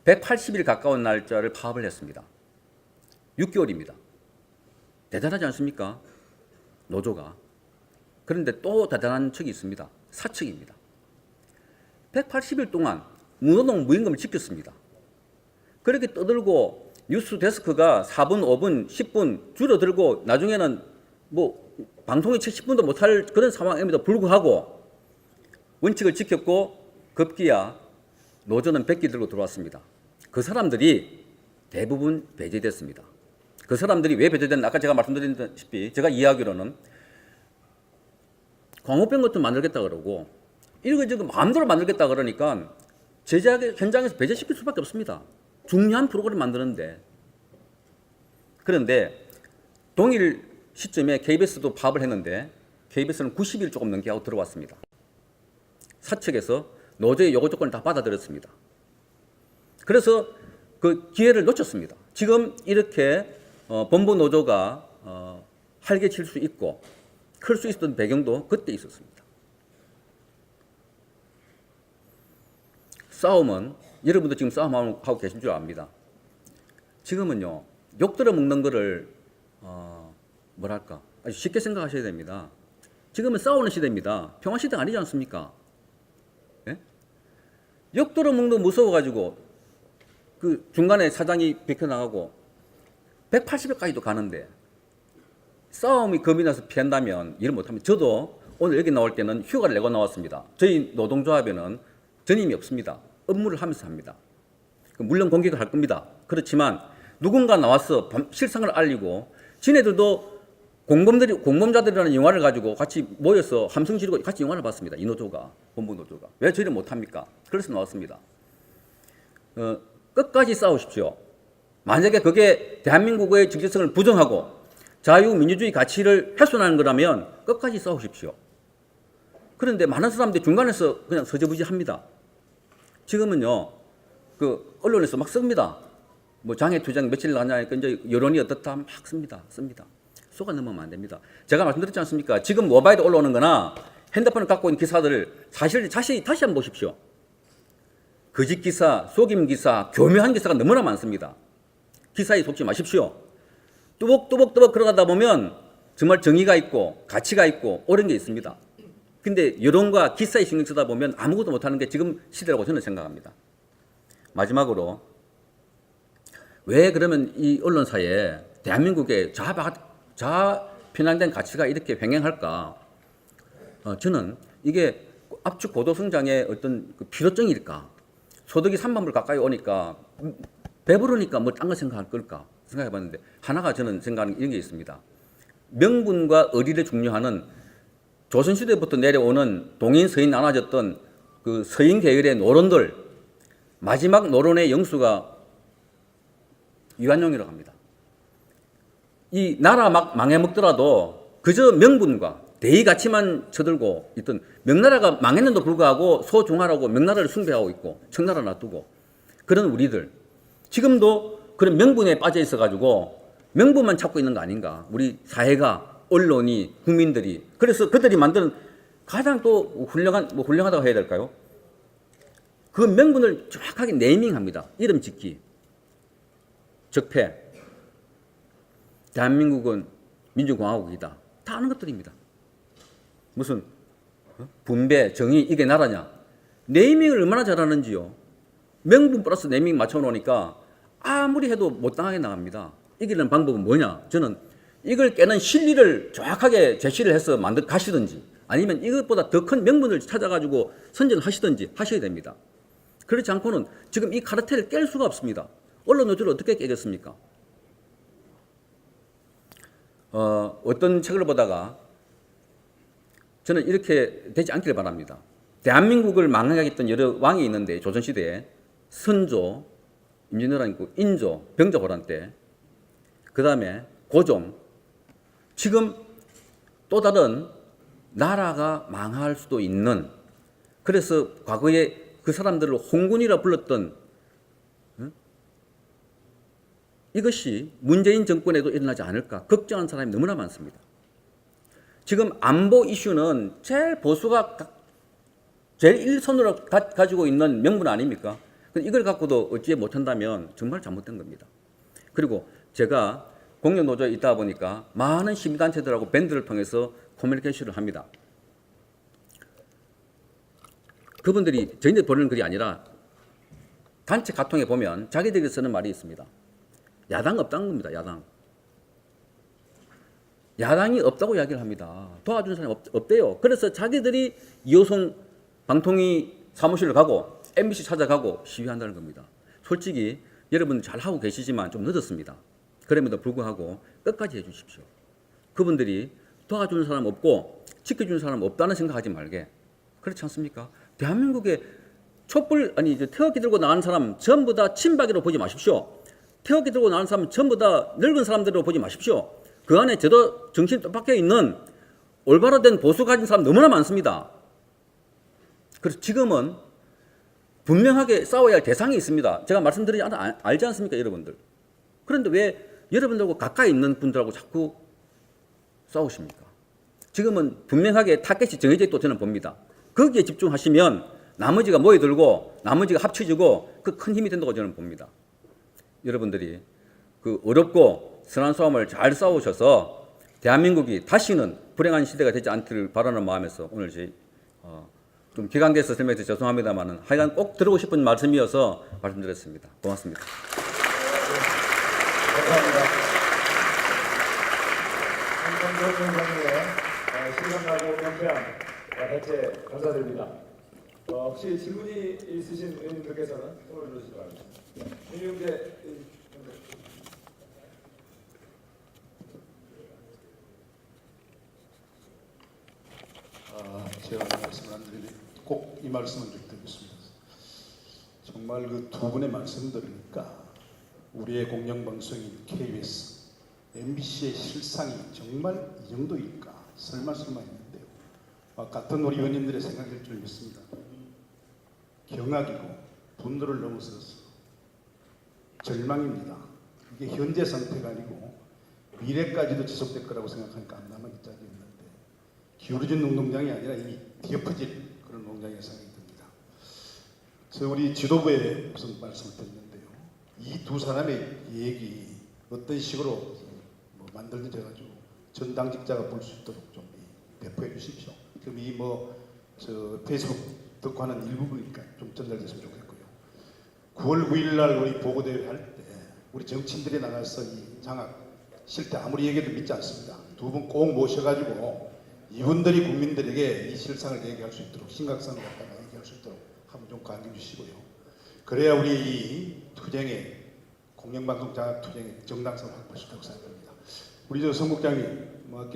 [SPEAKER 2] 180일 가까운 날짜를 파업을 했습니다. 6개월입니다. 대단하지 않습니까? 노조가. 그런데 또 대단한 척이 있습니다. 사측입니다. 180일 동안 무노동 무임금을 지켰습니다. 그렇게 떠들고 뉴스 데스크가 4분, 5분, 10분 줄어들고 나중에는 방송이 채 10분도 못할 그런 상황임에도 불구하고 원칙을 지켰고 급기야 노조는 백기 들고 들어왔습니다. 그 사람들이 대부분 배제됐습니다. 그 사람들이 왜 배제됐나 아까 제가 말씀드렸다시피 제가 이해하기로는 광우병 같은 만들겠다 그러고 이거 마음대로 만들겠다 그러니까 제작 현장에서 배제시킬 수밖에 없습니다. 중요한 프로그램 만드는데. 그런데 동일 시점에 KBS도 파업을 했는데 KBS는 90일 조금 넘게 하고 들어왔습니다. 사측에서 노조의 요구 조건을 다 받아들였습니다. 그래서 그 기회를 놓쳤습니다. 지금 이렇게 본부 노조가 활개칠 수 있고 클 수 있었던 배경도 그때 있었습니다. 싸움은 여러분도 지금 싸움하고 계신 줄 압니다. 지금은요 욕 들어먹는 거를 아주 쉽게 생각하셔야 됩니다. 지금은 싸우는 시대입니다. 평화 시대가 아니지 않습니까? 예? 욕 들어먹는 거 무서워가지고 그 중간에 사장이 비켜나가고 180일까지도 가는데 싸움이 겁이 나서 피한다면 일을 못하면 저도 오늘 여기 나올 때는 휴가를 내고 나왔습니다. 저희 노동조합에는 전임이 없습니다. 업무를 하면서 합니다. 물론 공격을 할 겁니다. 그렇지만 누군가 나와서 실상을 알리고 지네들도 공범자들이라는 영화를 가지고 같이 모여서 함성 지르고 같이 영화를 봤습니다. 이 노조가, 본부 노조가. 왜 저희를 못합니까? 그래서 나왔습니다. 끝까지 싸우십시오. 만약에 그게 대한민국의 정체성을 부정하고 자유민주주의 가치를 훼손하는 거라면 끝까지 싸우십시오. 그런데 많은 사람들이 중간에서 그냥 서저부지합니다. 지금은요, 그 언론에서 막 씁니다. 장애투쟁 며칠 나냐니까 이제 여론이 어떻다 막 씁니다. 속아 넘으면 안 됩니다. 제가 말씀드렸지 않습니까? 지금 모바일에 올라오는 거나 핸드폰을 갖고 있는 기사들을 사실 다시 한번 보십시오. 거짓 기사, 속임 기사, 교묘한 기사가 너무나 많습니다. 기사에 속지 마십시오. 뚜벅뚜벅 걸어가다 보면 정말 정의가 있고 가치가 있고 옳은 게 있습니다. 근데 여론과 기사에 신경 쓰다 보면 아무것도 못하는 게 지금 시대라고 저는 생각합니다. 마지막으로 왜 그러면 이 언론사에 대한민국의 좌편향된 가치가 이렇게 횡행할까? 저는 이게 압축 고도 성장의 어떤 그 필요성일까? 소득이 3만 불 가까이 오니까 배부르니까 뭐 딴 거 생각할 걸까? 생각해 봤는데 하나가 저는 생각하는 이런 게 있습니다. 명분과 의리를 중요하는 조선시대부터 내려오는 동인 서인 나눠졌던 그 서인 계열의 노론들, 마지막 노론의 영수가 유한용이라고 합니다. 이 나라 막 망해먹더라도 그저 명분과 대의 가치만 쳐들고 있던, 명나라가 망했는데도 불구하고 소중하라고 명나라를 숭배하고 있고 청나라 놔두고 그런 우리들, 지금도 그런 명분에 빠져 있어가지고 명분만 찾고 있는 거 아닌가, 우리 사회가, 언론이, 국민들이. 그래서 그들이 만드는 가장 또 훌륭하다고 해야 될까요? 그 명분을 정확하게 네이밍합니다. 이름 짓기, 적폐, 대한민국은 민주공화국이다, 다 아는 것들입니다. 무슨 분배, 정의, 이게 나라냐? 네이밍을 얼마나 잘하는지요. 명분 플러스 네이밍 맞춰놓으니까 아무리 해도 못 당하게 나갑니다. 이기는 방법은 뭐냐? 저는 이걸 깨는 실리를 정확하게 제시를 해서 가시든지, 아니면 이것보다 더 큰 명분을 찾아가지고 선전하시든지 하셔야 됩니다. 그렇지 않고는 지금 이 카르텔을 깰 수가 없습니다. 언론 노조를 어떻게 깨겠습니까? 어떤 책을 보다가 저는 이렇게 되지 않기를 바랍니다. 대한민국을 망하게 했던 여러 왕이 있는데, 조선시대에 선조, 임진왜란 있고, 인조, 병자호란 때, 그 다음에 고종, 지금 또 다른 나라가 망할 수도 있는, 그래서 과거에 그 사람들을 홍군이라 불렀던 이것이 문재인 정권에도 일어나지 않을까 걱정하는 사람이 너무나 많습니다. 지금 안보 이슈는 제일 보수가 제일 일선으로 가지고 있는 명분 아닙니까? 이걸 갖고도 어찌 못한다면 정말 잘못된 겁니다. 그리고 제가 공영노조에 있다 보니까 많은 시민단체들하고 밴드를 통해서 커뮤니케이션을 합니다. 그분들이 저희들 보는 글이 아니라 단체 카통에 보면 자기들이 쓰는 말이 있습니다. 야당 없다는 겁니다. 야당이 없다고 이야기를 합니다. 도와주는 사람이 없대요. 그래서 자기들이 이호성 방통위 사무실을 가고 MBC 찾아가고 시위한다는 겁니다. 솔직히 여러분 잘하고 계시지만 좀 늦었습니다. 그럼에도 불구하고 끝까지 해주십시오. 그분들이 도와주는 사람 없고 지켜주는 사람 없다는 생각하지 말게. 그렇지 않습니까? 대한민국에 태극기 들고 나가는 사람 전부 다 친박이로 보지 마십시오. 태극기 들고 나가는 사람 전부 다 늙은 사람들로 보지 마십시오. 그 안에 제도 정신 똑박혀 있는 올바로 된 보수 가진 사람 너무나 많습니다. 그래서 지금은 분명하게 싸워야 할 대상이 있습니다. 제가 말씀드리지 알지 않습니까, 여러분들? 그런데 왜 여러분들하고 가까이 있는 분들하고 자꾸 싸우십니까? 지금은 분명하게 타겟이 정해져 있다고 저는 봅니다. 거기에 집중하시면 나머지가 모여들고 나머지가 합쳐지고 그 큰 힘이 된다고 저는 봅니다. 여러분들이 그 어렵고 선한 싸움을 잘 싸우셔서 대한민국이 다시는 불행한 시대가 되지 않기를 바라는 마음에서 오늘 좀 기강돼서 설명해서 죄송합니다만은 하여간 꼭 들어오고 싶은 말씀이어서 말씀드렸습니다. 고맙습니다.
[SPEAKER 1] 감사합니다. 한정경 위원장님의 실감나고 명쾌한 해체 감사드립니다. 혹시 질문이 있으신 의원님들께서는 손을 들어주시기 바랍니다. 윤용재
[SPEAKER 3] 제가 말씀을 안 드리는데 꼭 이 말씀을 좀 드리겠습니다. 정말 그 두 분의 말씀 들으니까 우리의 공영방송인 KBS, MBC의 실상이 정말 이 정도일까 설마 했는데요. 같은 우리 의원님들의 생각일 줄 믿습니다. 경악이고 분노를 넘어서서 절망입니다. 이게 현재 상태가 아니고 미래까지도 지속될 거라고 생각하니까 암담하기 짝이었는데 기울어진 운동장이 아니라 이미 뒤엎어질 그런 운동장이 생각이 듭니다. 우리 지도부에 무슨 말씀을 드렸는데요. 이 두 사람의 얘기 어떤 식으로 만들어져 가지고 전 당직자가 볼 수 있도록 좀 배포해 주십시오. 그럼 페이스북 듣고 하는 일부분이니까 좀 전달됐으면 좋겠고요. 9월 9일 날 우리 보고대회 할 때 우리 정치인들이 나가서 이 장학 실태 아무리 얘기해도 믿지 않습니다. 두 분 꼭 모셔가지고 이분들이 국민들에게 이 실상을 얘기할 수 있도록 심각성을 갖다가 얘기할 수 있도록 한번 좀 관여 주시고요. 그래야 우리 이 투쟁의 공영방송 장악 투쟁의 정당성을 확보할 수 있다고 생각합니다. 우리 저 성국장님, 아까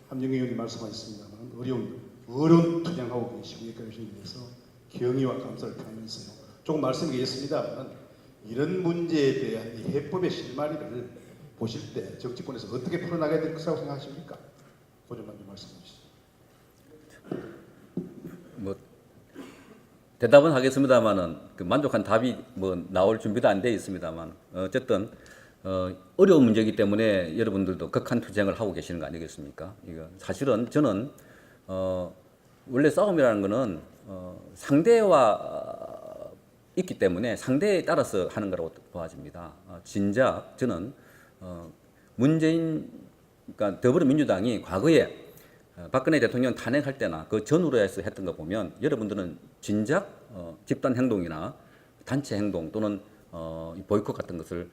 [SPEAKER 3] 함정희 의원님 말씀하셨습니다만 어려운 투쟁하고 계시고 여기까지 오신 데 대해서 경의와 감사를 표하면서요. 조금 말씀드리겠습니다만 이런 문제에 대한 이 해법의 실마리를 보실 때 정치권에서 어떻게 풀어나가야 될 것이라고 생각하십니까? 그 점만 좀 말씀해 주시죠.
[SPEAKER 2] 뭐 대답은 하겠습니다만은 그 만족한 답이 뭐 나올 준비도 안 돼 있습니다만 어쨌든 어려운 문제이기 때문에 여러분들도 극한 투쟁을 하고 계시는 거 아니겠습니까? 이거 사실은 저는 원래 싸움이라는 거는 상대와 있기 때문에 상대에 따라서 하는 거라고 보아집니다. 진작 저는 문재인 그러니까 더불어민주당이 과거에 박근혜 대통령 탄핵할 때나 그 전후로 해서 했던 거 보면 여러분들은 진작 집단 행동이나 단체 행동 또는 보이콧 같은 것을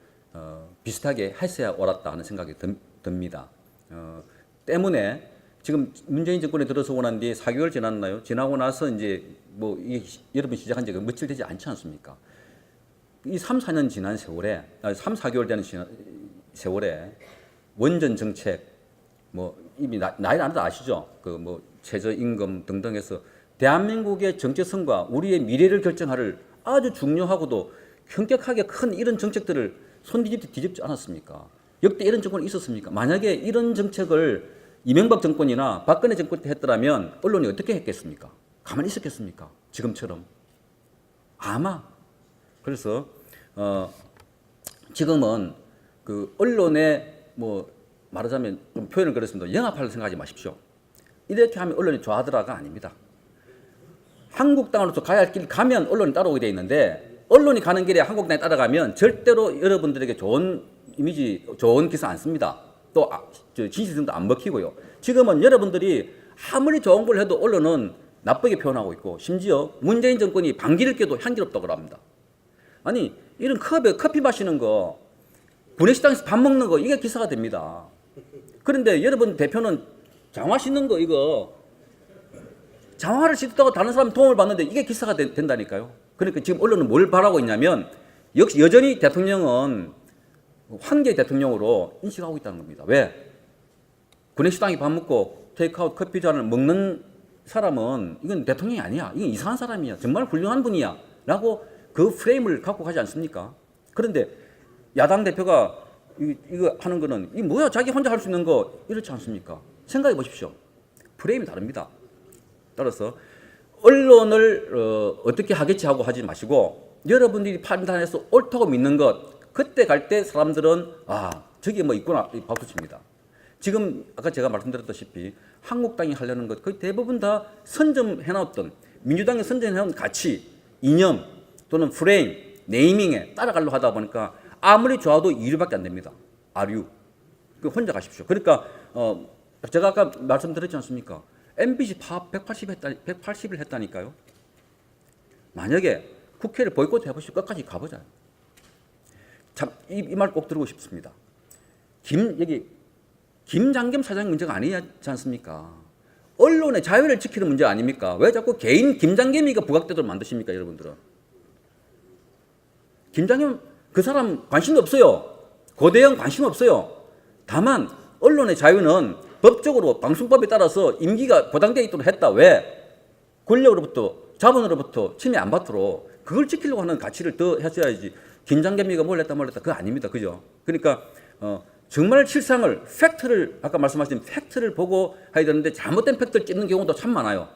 [SPEAKER 2] 비슷하게 했어야 옳았다 하는 생각이 듭니다. 때문에 지금 문재인 정권에 들어서고 난 뒤에 4개월 지났나요? 지나고 나서 이제 뭐 이게 여러분 시작한 지가 며칠 되지 않지 않습니까? 이 3, 4년 지난 세월에 3, 4개월 되는 세월에 원전 정책 뭐 이미 나이를 안 해도 아시죠? 그 뭐 최저임금 등등 해서 대한민국의 정체성과 우리의 미래를 결정할 아주 중요하고도 현격하게 큰 이런 정책들을 뒤집지 않았습니까? 역대 이런 정권이 있었습니까? 만약에 이런 정책을 이명박 정권이나 박근혜 정권 때 했더라면 언론이 어떻게 했겠습니까? 가만히 있었겠습니까? 지금처럼. 아마. 그래서 지금은 그 언론에 뭐 말하자면 좀 표현을 그랬습니다. 영합할 생각하지 마십시오. 이렇게 하면 언론이 좋아하더라가 아닙니다. 한국당으로서 가야 할 길 가면 언론이 따라오게 돼 있는데 언론이 가는 길에 한국당이 따라가면 절대로 여러분들에게 좋은 이미지, 좋은 기사 안 씁니다. 또 진실성도 안 먹히고요. 지금은 여러분들이 아무리 좋은 걸 해도 언론은 나쁘게 표현하고 있고 심지어 문재인 정권이 방귀를 껴도 향기롭다고 합니다. 아니 이런 컵에 커피 마시는 거 구내식당에서 밥 먹는 거 이게 기사가 됩니다. 그런데 여러분 대표는 장화 씻는 거 이거 장화를 씻다고 다른 사람 도움을 받는데 이게 기사가 된다니까요. 그러니까 지금 언론은 뭘 바라고 있냐면 역시 여전히 대통령은 환기의 대통령으로 인식하고 있다는 겁니다. 왜? 구내식당에 밥 먹고 테이크아웃 커피 잔을 먹는 사람은 이건 대통령이 아니야. 이건 이상한 사람이야. 정말 훌륭한 분이야. 라고 그 프레임을 갖고 가지 않습니까? 그런데 야당 대표가 이거 하는 거는 이 뭐야 자기 혼자 할 수 있는 거 이렇지 않습니까? 생각해 보십시오. 프레임이 다릅니다. 따라서 언론을 어떻게 하겠지 하고 하지 마시고 여러분들이 판단해서 옳다고 믿는 것 그때 갈 때 사람들은 저기 뭐 있구나 박수 칩니다. 지금 아까 제가 말씀드렸다시피 한국당이 하려는 것 거의 대부분 다 선점해놨던 민주당이 선점해놓은 가치, 이념 또는 프레임, 네이밍에 따라가려고 하다 보니까 아무리 좋아도 2류밖에 안 됩니다. 아류. 그 혼자 가십시오. 그러니까 제가 아까 말씀드렸지 않습니까? MBC 파업 180을 했다니까요. 만약에 국회를 보이콧 해보시고 끝까지 가보자요. 참 이 말 꼭 들고 싶습니다. 여기 김장겸 사장 문제가 아니지 않습니까? 언론의 자유를 지키는 문제 아닙니까? 왜 자꾸 개인 김장겸이가 부각되도록 만드십니까, 여러분들은? 김장겸 그 사람 관심도 없어요. 고대영 관심 없어요. 다만 언론의 자유는 법적으로 방송법에 따라서 임기가 보장되어 있도록 했다. 왜? 권력으로부터 자본으로부터 침해 안 받도록 그걸 지키려고 하는 가치를 더 하셔야지. 김장겸이가 뭘 했다 그거 아닙니다. 그죠? 그러니까 정말 실상을 팩트를 아까 말씀하신 팩트를 보고 해야 되는데 잘못된 팩트를 찍는 경우도 참 많아요.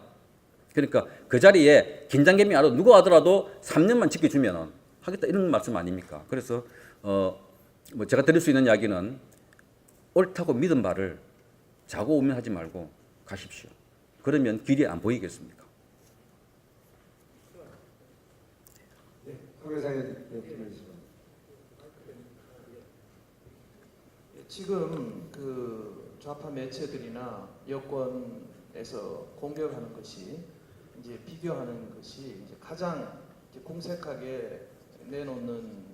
[SPEAKER 2] 그러니까 그 자리에 김장겸이 알아도 누구 하더라도 3년만 지켜주면 하겠다 이런 말씀 아닙니까? 그래서 뭐 제가 드릴 수 있는 이야기는 옳다고 믿은 바를 자고우면하지 말고 가십시오. 그러면 길이 안 보이겠습니까?
[SPEAKER 4] 지금 그 좌파 매체들이나 여권에서 공격하는 것이 이제 비교하는 것이 이제 가장 이제 공색하게 내놓는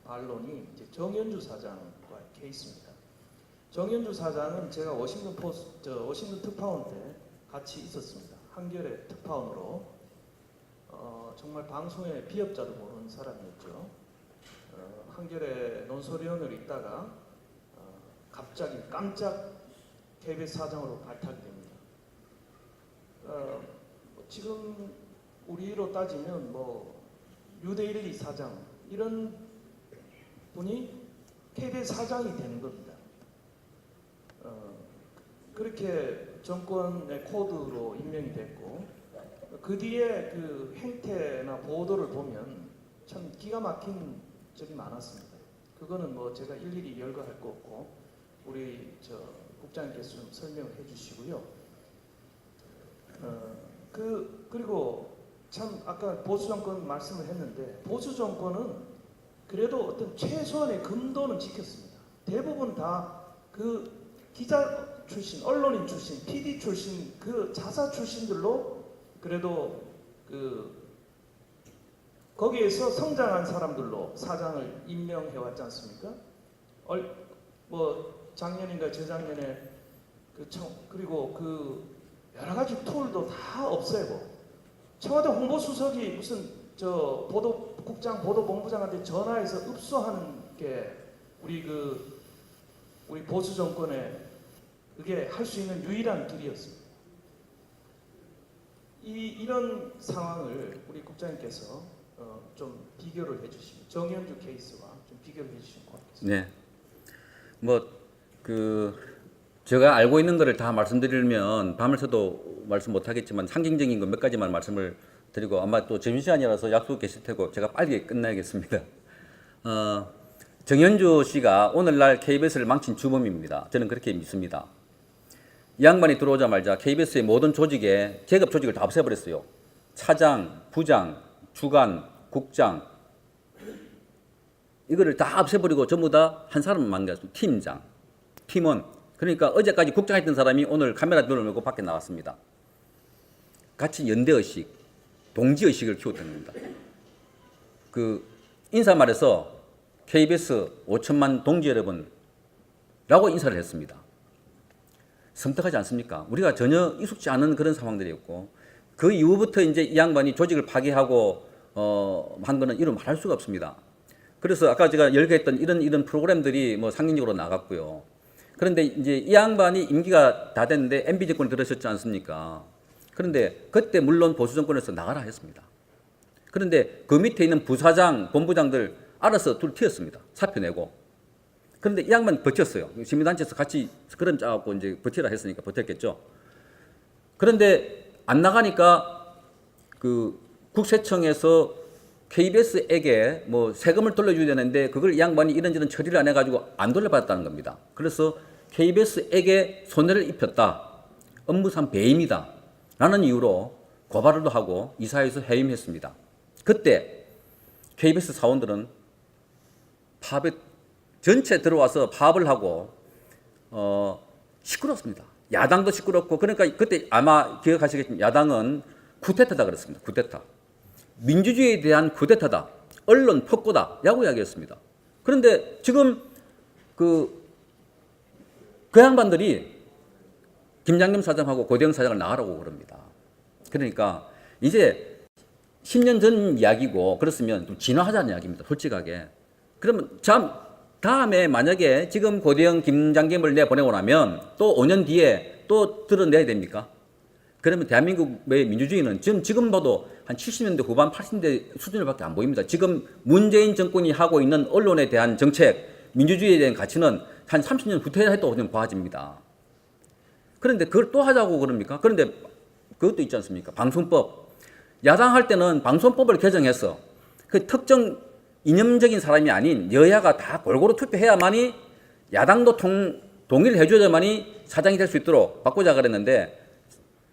[SPEAKER 4] 반론이 이제 정연주 사장과의 케이스입니다. 정연주 사장은 제가 워싱턴 특파원 때 같이 있었습니다. 한겨레 특파원으로 정말 방송의 비협자도 모르는 사람이었죠. 한겨레 논설위원으로 있다가 갑자기 깜짝 KBS 사장으로 발탁이 됩니다. 지금 우리로 따지면 뭐 유대1, 2 사장 이런 분이 KBS 사장이 되는 겁니다. 그렇게 정권의 코드로 임명이 됐고 그 뒤에 그 행태나 보도를 보면 참 기가 막힌 적이 많았습니다. 그거는 뭐 제가 일일이 열거할 거 없고 우리 국장님께서 좀 설명을 해주시고요. 그리고 참 아까 보수 정권 말씀을 했는데 보수 정권은 그래도 어떤 최소한의 금도는 지켰습니다. 대부분 다 그 기자 출신, 언론인 출신, PD 출신, 그 자사 출신들로 그래도 거기에서 성장한 사람들로 사장을 임명해 왔지 않습니까? 뭐 작년인가 재작년에 그리고 그 여러 가지 툴도 다 없애고 청와대 홍보수석이 무슨 국장 보도본부장한테 전화해서 읍소하는 게 우리 보수 정권에 그게 할 수 있는 유일한 길이었습니다. 이런 상황을 우리 국장님께서 좀 비교를 해주시면 정현주 케이스와 좀 비교를 해주시면 고맙겠습니다.
[SPEAKER 2] 네. 뭐 제가 알고 있는 것을 다 말씀드리면 밤을 새도 말씀 못하겠지만 상징적인 것 몇 가지만 말씀을 드리고 아마 또 점심시간이라서 약속 계실 테고 제가 빨리 끝나야겠습니다. 정현주 씨가 오늘날 KBS를 망친 주범입니다. 저는 그렇게 믿습니다. 이 양반이 들어오자마자 KBS의 모든 조직에 계급 조직을 다 없애버렸어요. 차장, 부장, 주간, 국장 이거를 다 없애버리고 전부 다 한 사람만 만들었어요. 팀장, 팀원. 그러니까 어제까지 국장했던 사람이 오늘 카메라 눈을 메고 밖에 나왔습니다. 같이 연대의식, 동지의식을 키웠던 겁니다. 인사말에서 KBS 5천만 동지 여러분 라고 인사를 했습니다. 섬뜩하지 않습니까? 우리가 전혀 익숙지 않은 그런 상황들이었고 그 이후부터 이제 이 양반이 조직을 파괴하고 한 거는 이루 말할 수가 없습니다. 그래서 아까 제가 열거했던 이런 프로그램들이 뭐 상징적으로 나갔고요. 그런데 이제 이 양반이 임기가 다 됐는데 MB 정권을 들으셨지 않습니까? 그런데 그때 물론 보수 정권에서 나가라 했습니다. 그런데 그 밑에 있는 부사장, 본부장들 알아서 둘 튀었습니다. 사표 내고. 그런데 이 양반 버텼어요. 시민단체에서 같이 그럼 짜갖고 이제 버티라 했으니까 버텼겠죠. 그런데 안 나가니까 국세청에서 KBS에게 뭐 세금을 돌려줘야 되는데 그걸 이 양반이 이런저런 처리를 안 해가지고 안 돌려받았다는 겁니다. 그래서 KBS에게 손해를 입혔다. 업무상 배임이다. 라는 이유로 고발도 하고 이사회에서 해임했습니다. 그때 KBS 사원들은 파업에 전체 들어와서 파업을 하고 시끄럽습니다. 야당도 시끄럽고 그러니까 그때 아마 기억하시겠지만 야당은 쿠데타다 그랬습니다. 쿠데타. 민주주의에 대한 쿠데타다. 언론 폭거다. 라고 이야기했습니다. 그런데 지금 그 양반들이 김장겸 사장하고 고대영 사장을 나가라고 그럽니다. 그러니까 이제 10년 전 이야기고 그렇으면 좀 진화하자는 이야기입니다. 솔직하게. 그러면 다음에 만약에 지금 고대영 김장겸을 내보내고 나면 또 5년 뒤에 또 드러내야 됩니까? 그러면 대한민국의 민주주의는 지금 봐도 한 70년대 후반 80년대 수준으로밖에 안 보입니다. 지금 문재인 정권이 하고 있는 언론에 대한 정책, 민주주의에 대한 가치는 한 30년 후퇴 해도 그냥 봐집니다. 그런데 그걸 또 하자고 그럽니까? 그런데 그것도 있지 않습니까? 방송법. 야당 할 때는 방송법을 개정해서 그 특정 이념적인 사람이 아닌 여야가 다 골고루 투표해야만이 야당도 동의를 해줘야만이 사장이 될 수 있도록 바꾸자 그랬는데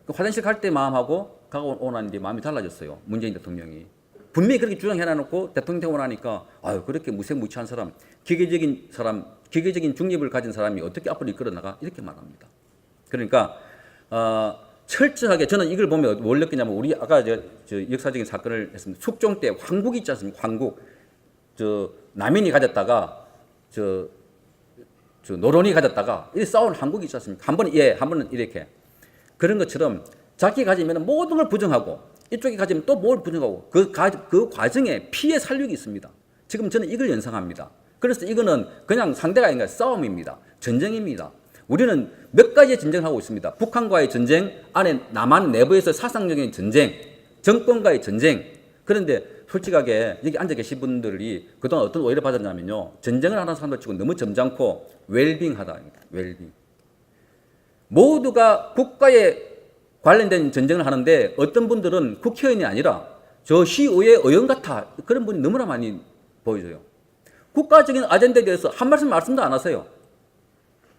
[SPEAKER 2] 그 화장실 갈 때 마음하고 가고 나니 마음이 달라졌어요. 문재인 대통령이. 분명히 그렇게 주장해놔놓고 대통령 되고 나니까 아유 그렇게 무색무취한 사람, 기계적인 중립을 가진 사람이 어떻게 앞으로 이끌어 나가 이렇게 말합니다. 그러니까 철저하게 저는 이걸 보면 뭘 느끼냐면 우리 아까 저 역사적인 사건을 했습니다. 숙종 때 황국 있지 않습니까? 황국. 남인이 가졌다가 노론이 가졌다가 이렇게 싸운 한국이 있지 않습니까? 한 번은 이렇게 그런 것처럼 자기 가지면 모든 걸 부정하고 이쪽이 가지면 또 뭘 부정하고 그 과정에 피해 살육이 있습니다. 지금 저는 이걸 연상합니다. 그래서 이거는 그냥 상대가 아니라 싸움입니다. 전쟁입니다. 우리는 몇 가지의 전쟁을 하고 있습니다. 북한과의 전쟁, 안에 남한 내부에서 사상적인 전쟁, 정권과의 전쟁. 그런데 솔직하게 여기 앉아 계신 분들이 그동안 어떤 오해를 받았냐면요. 전쟁을 하는 사람들 치고 너무 점잖고 웰빙하다. 웰빙. 모두가 국가에 관련된 전쟁을 하는데 어떤 분들은 국회의원이 아니라 저 시의회 의원 같아. 그런 분이 너무나 많이 보여져요. 국가적인 아젠다에 대해서 한 말씀도 안 하세요.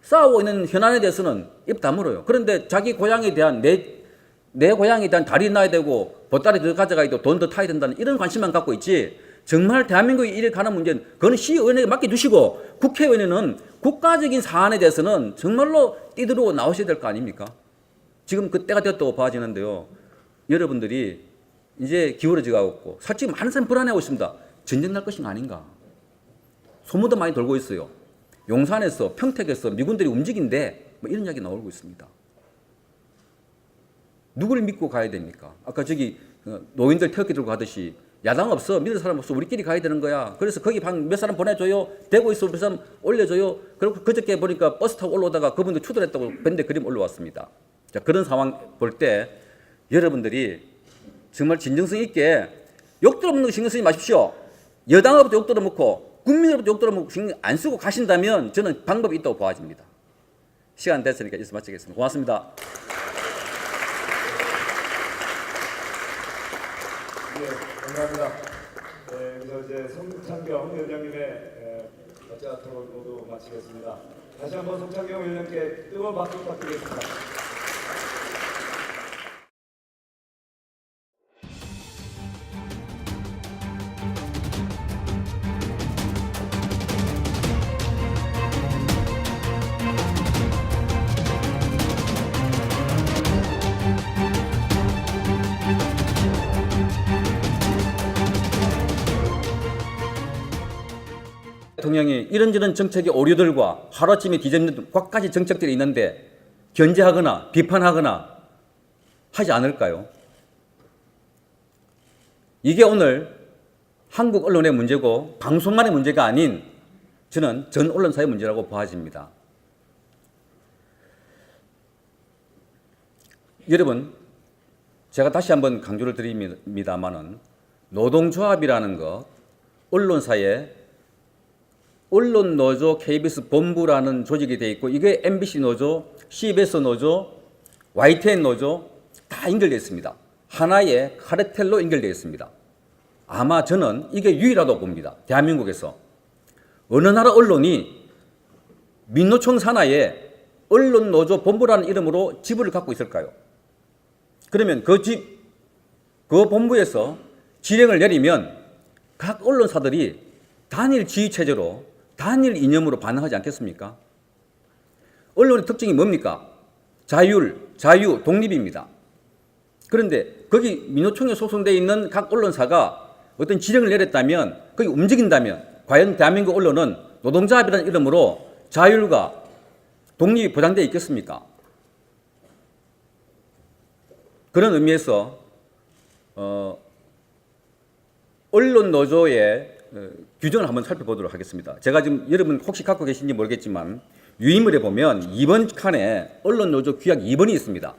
[SPEAKER 2] 싸우고 있는 현안에 대해서는 입 다물어요. 그런데 자기 고향에 대한 내 고향에 대한 다리 나야 되고 보따리 더 가져가야 되고 돈 더 타야 된다는 이런 관심만 갖고 있지 정말 대한민국이 이래 가는 문제는 그건 시의원에게 맡겨두시고 국회의원에는 국가적인 사안에 대해서는 정말로 뛰들고 나오셔야 될 거 아닙니까? 지금 그때가 되었다고 봐지는데요. 여러분들이 이제 기울어져 가고 있고 솔직히 많은 사람이 불안해하고 있습니다. 전쟁 날 것이 아닌가. 소문도 많이 돌고 있어요. 용산에서 평택에서 미군들이 움직인데 뭐 이런 이야기 나오고 있습니다. 누구를 믿고 가야 됩니까? 아까 저기 노인들 태극기 들고 가듯이 야당 없어, 믿을 사람 없어, 우리끼리 가야 되는 거야. 그래서 거기 몇 사람 보내줘요. 대구 있어 몇 사람 올려줘요. 그리고 그저께 보니까 버스 타고 올라오다가 그분들 추돌했다고 밴드 그림 올라왔습니다. 자, 그런 상황 볼 때 여러분들이 정말 진정성 있게 욕 들어먹는 거 신경 쓰지 마십시오. 여당으로부터 욕 들어먹고 국민으로부터 욕 들어먹고 신경 안 쓰고 가신다면 저는 방법이 있다고 보아집니다. 시간 됐으니까 이것을 마치겠습니다. 고맙습니다.
[SPEAKER 1] 네, 감사합니다. 그래서 이제 송창경 위원장님의 어쩌 토론 모두 마치겠습니다. 다시 한번 송창경 위원장께 뜨거운 박수 부탁드리겠습니다.
[SPEAKER 2] 대통령이 이런저런 정책의 오류들과 하루아침에 뒤집는 갖가지 정책들이 있는데 견제하거나 비판하거나 하지 않을까요? 이게 오늘 한국 언론의 문제고 방송만의 문제가 아닌 저는 전 언론사의 문제라고 보아집니다. 여러분, 제가 다시 한번 강조를 드립니다만은 노동조합이라는 것, 언론사에 언론노조 KBS 본부라는 조직이 되어 있고 이게 MBC 노조, CBS 노조, YTN 노조 다 연결되어 있습니다. 하나의 카르텔로 연결되어 있습니다. 아마 저는 이게 유일하다고 봅니다. 대한민국에서. 어느 나라 언론이 민노총 산하에 언론노조 본부라는 이름으로 지부를 갖고 있을까요? 그러면 그 본부에서 지령을 내리면 각 언론사들이 단일 지휘체제로 단일 이념으로 반응하지 않겠습니까? 언론의 특징이 뭡니까? 자유, 독립입니다. 그런데 거기 민노총에 소속되어 있는 각 언론사가 어떤 지령을 내렸다면 거기 움직인다면 과연 대한민국 언론은 노동조합이라는 이름으로 자율과 독립이 보장되어 있겠습니까? 그런 의미에서 언론 노조의 규정을 한번 살펴보도록 하겠습니다. 제가 지금 여러분 혹시 갖고 계신지 모르겠지만 유인물에 보면 2번 칸에 언론 노조 규약 2번이 있습니다.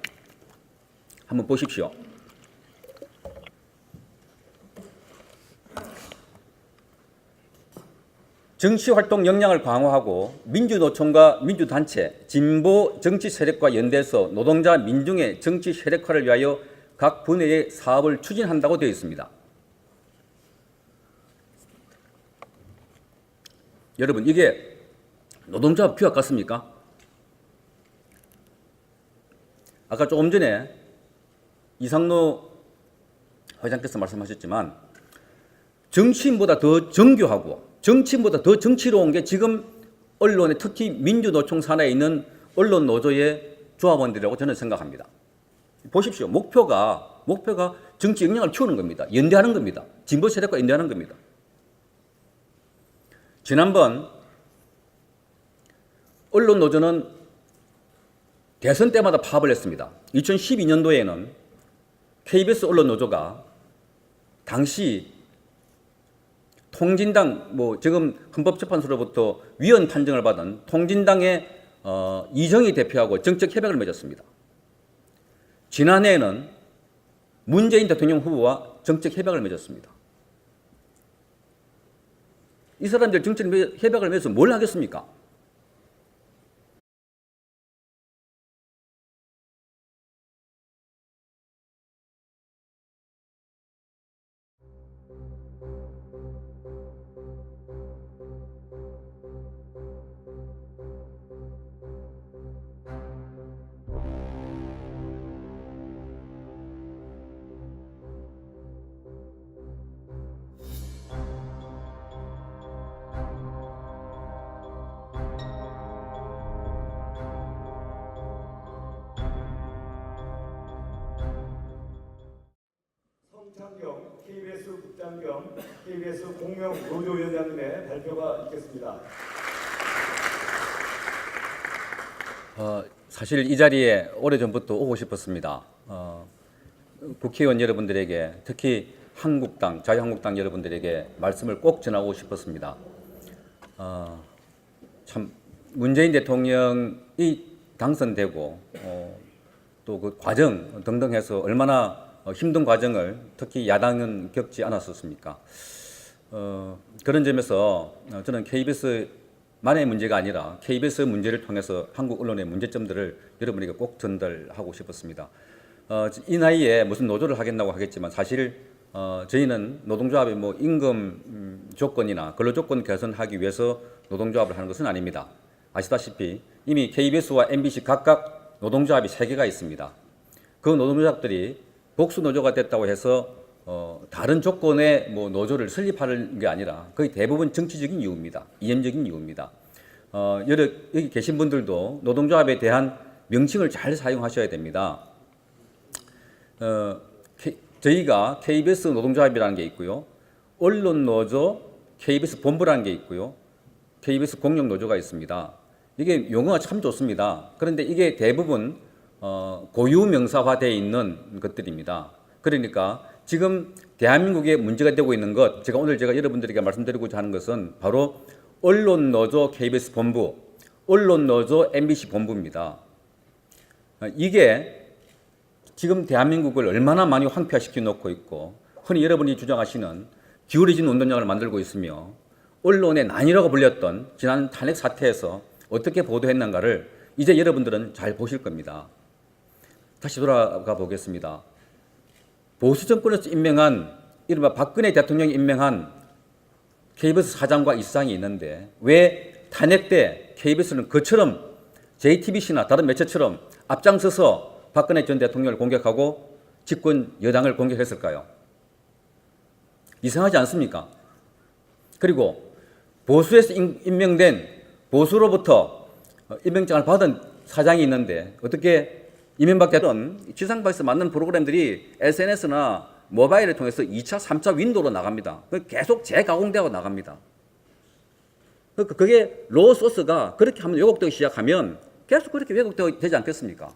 [SPEAKER 2] 한번 보십시오. 정치활동 역량을 강화하고 민주노총과 민주단체, 진보 정치 세력과 연대해서 노동자 민중의 정치 세력화를 위하여 각 분야의 사업을 추진한다고 되어 있습니다. 여러분, 이게 노동조합 규약 같습니까? 아까 조금 전에 이상노 회장께서 말씀하셨지만 정치인보다 더 정교하고 정치인보다 더 정치로운 게 지금 언론의 특히 민주노총 산하에 있는 언론 노조의 조합원들이라고 저는 생각합니다. 보십시오. 목표가 정치 역량을 키우는 겁니다. 연대하는 겁니다. 진보 세력과 연대하는 겁니다. 지난번 언론 노조는 대선 때마다 파업을 했습니다. 2012년도에는 KBS 언론노조가 당시 통진당, 지금 헌법재판소로부터 위헌 판정을 받은 통진당의 이정희 대표하고 정책 협약을 맺었습니다. 지난해에는 문재인 대통령 후보와 정책 협약을 맺었습니다. 이 사람들 정책 협약을 맺어서 뭘 하겠습니까?
[SPEAKER 1] 성창경 KBS 국장 겸 KBS 공명 노조위원장님의 발표가 있겠습니다.
[SPEAKER 2] 사실 이 자리에 오래전부터 오고 싶었습니다. 국회의원 여러분들에게, 특히 한국당, 자유한국당 여러분들에게 말씀을 꼭 전하고 싶었습니다. 참 문재인 대통령이 당선되고 또 그 과정 등등 해서 얼마나 힘든 과정을 특히 야당은 겪지 않았었습니까? 그런 점에서 저는 KBS만의 문제가 아니라 KBS 문제를 통해서 한국 언론의 문제점들을 여러분에게 꼭 전달하고 싶었습니다. 이 나이에 무슨 노조를 하겠다고 하겠지만 사실 저희는 노동조합의 임금 조건이나 근로 조건 개선하기 위해서 노동조합을 하는 것은 아닙니다. 아시다시피 이미 KBS와 MBC 각각 노동조합이 3개가 있습니다. 그 노동조합들이 복수 노조가 됐다고 해서 다른 조건의 노조를 설립하는 게 아니라 거의 대부분 정치적인 이유입니다. 이념적인 이유입니다. 여기 계신 분들도 노동조합에 대한 명칭을 잘 사용하셔야 됩니다. 저희가 KBS 노동조합이라는 게 있고요. 언론노조, KBS 본부라는 게 있고요. KBS 공영노조가 있습니다. 이게 용어가 참 좋습니다. 그런데 이게 대부분 고유명사화되어 있는 것들입니다. 그러니까 지금 대한민국에 문제가 되고 있는 것, 제가 여러분들에게 말씀드리고자 하는 것은 바로 언론노조 KBS 본부, 언론노조 MBC 본부입니다. 이게 지금 대한민국을 얼마나 많이 황폐화시켜 놓고 있고 흔히 여러분이 주장하시는 기울어진 운동장을 만들고 있으며 언론의 난이라고 불렸던 지난 탄핵 사태에서 어떻게 보도했는가를 이제 여러분들은 잘 보실 겁니다. 다시 돌아가 보겠습니다. 보수 정권에서 임명한 이른바 박근혜 대통령이 임명한 KBS 사장과 이사장이 있는데 왜 탄핵 때 KBS는 그처럼 JTBC나 다른 매체처럼 앞장서서 박근혜 전 대통령을 공격하고 집권 여당을 공격했을까요? 이상하지 않습니까? 그리고 보수에서 임명된 보수로부터 임명장을 받은 사장이 있는데 어떻게 이명박 대통령 지상파에서 만든 프로그램들이 SNS나 모바일을 통해서 2차, 3차 윈도우로 나갑니다. 계속 재가공되어 나갑니다. 그게 로우 소스가 그렇게 하면 왜곡되기 시작하면 계속 그렇게 왜곡되지 않겠습니까?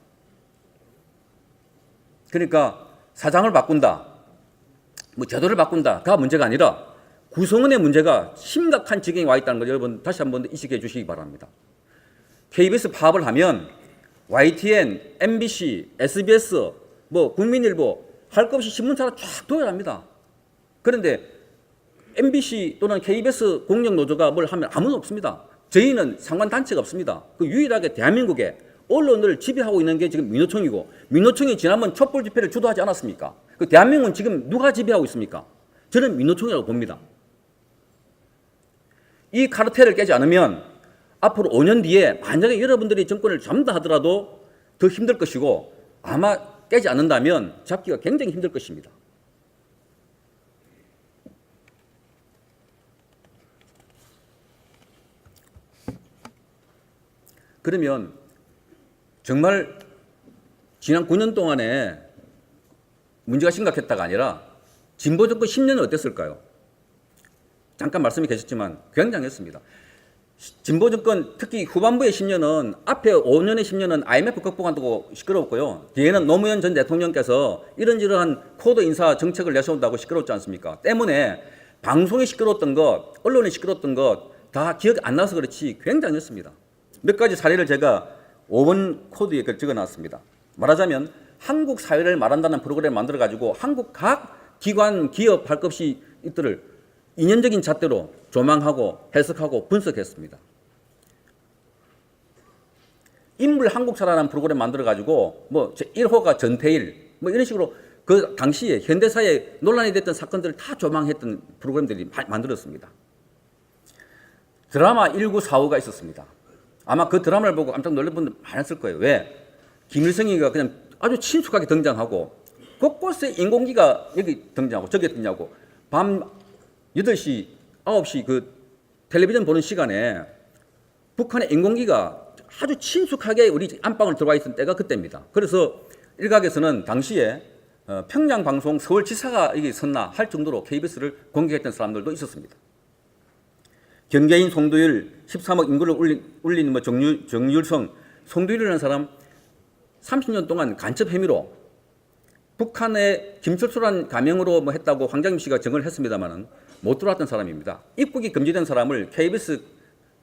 [SPEAKER 2] 그러니까 사장을 바꾼다, 제도를 바꾼다가 문제가 아니라 구성원의 문제가 심각한 지경에 와 있다는 걸 여러분 다시 한번 인식해 주시기 바랍니다. KBS 파업을 하면 YTN, MBC, SBS, 국민일보 할 것 없이 신문사가 쫙 도열합니다. 그런데 MBC 또는 KBS 공영노조가 뭘 하면 아무도 없습니다. 저희는 상관단체가 없습니다. 유일하게 대한민국에 언론을 지배하고 있는 게 지금 민노총이고 민노총이 지난번 촛불 집회를 주도하지 않았습니까? 대한민국은 지금 누가 지배하고 있습니까? 저는 민노총이라고 봅니다. 이 카르텔을 깨지 않으면 앞으로 5년 뒤에 만약에 여러분들이 정권을 잡는다 하더라도 더 힘들 것이고 아마 깨지 않는다면 잡기가 굉장히 힘들 것입니다. 그러면 정말 지난 9년 동안에 문제가 심각했다가 아니라 진보 정권 10년은 어땠을까요? 잠깐 말씀이 계셨지만 굉장했습니다. 진보 정권 특히 후반부의 10년은 앞에 5년의 10년은 IMF 극복한다고 시끄러웠고요. 뒤에는 노무현 전 대통령께서 이런저런 코드 인사 정책을 내세운다고 시끄러웠지 않습니까? 때문에 방송이 시끄러웠던 것, 언론이 시끄러웠던 것 다 기억이 안 나서 그렇지 굉장했습니다. 몇 가지 사례를 제가 5번 코드에 적어놨습니다. 말하자면 한국 사회를 말한다는 프로그램을 만들어가지고 한국 각 기관, 기업, 할 것 없이 이들을 인연적인 잣대로 조망하고 해석하고 분석했습니다. 인물 한국사라는 프로그램 만들어가지고 뭐 1호가 전태일 뭐 이런 식으로 그 당시에 현대사에 논란이 됐던 사건들을 다 조망했던 프로그램들이 만들었습니다. 드라마 1945가 있었습니다. 아마 그 드라마를 보고 깜짝 놀란 분들 많았을 거예요. 왜? 김일성이가 그냥 아주 친숙하게 등장하고 곳곳에 인공기가 여기 등장하고 저기 등장하고 밤 8시, 9시 그 텔레비전 보는 시간에 북한의 인공기가 아주 친숙하게 우리 안방을 들어와 있던 때가 그때입니다. 그래서 일각에서는 당시에 평양방송 서울지사가 여기 섰나 할 정도로 KBS를 공격했던 사람들도 있었습니다. 경계인 송도율 13억 인구를 울린 뭐 정율성, 송도율이라는 사람 30년 동안 간첩 혐의로 북한의 김철수라는 가명으로 뭐 했다고 황장림 씨가 증언을 했습니다만은 못 들어왔던 사람입니다. 입국이 금지된 사람을 KBS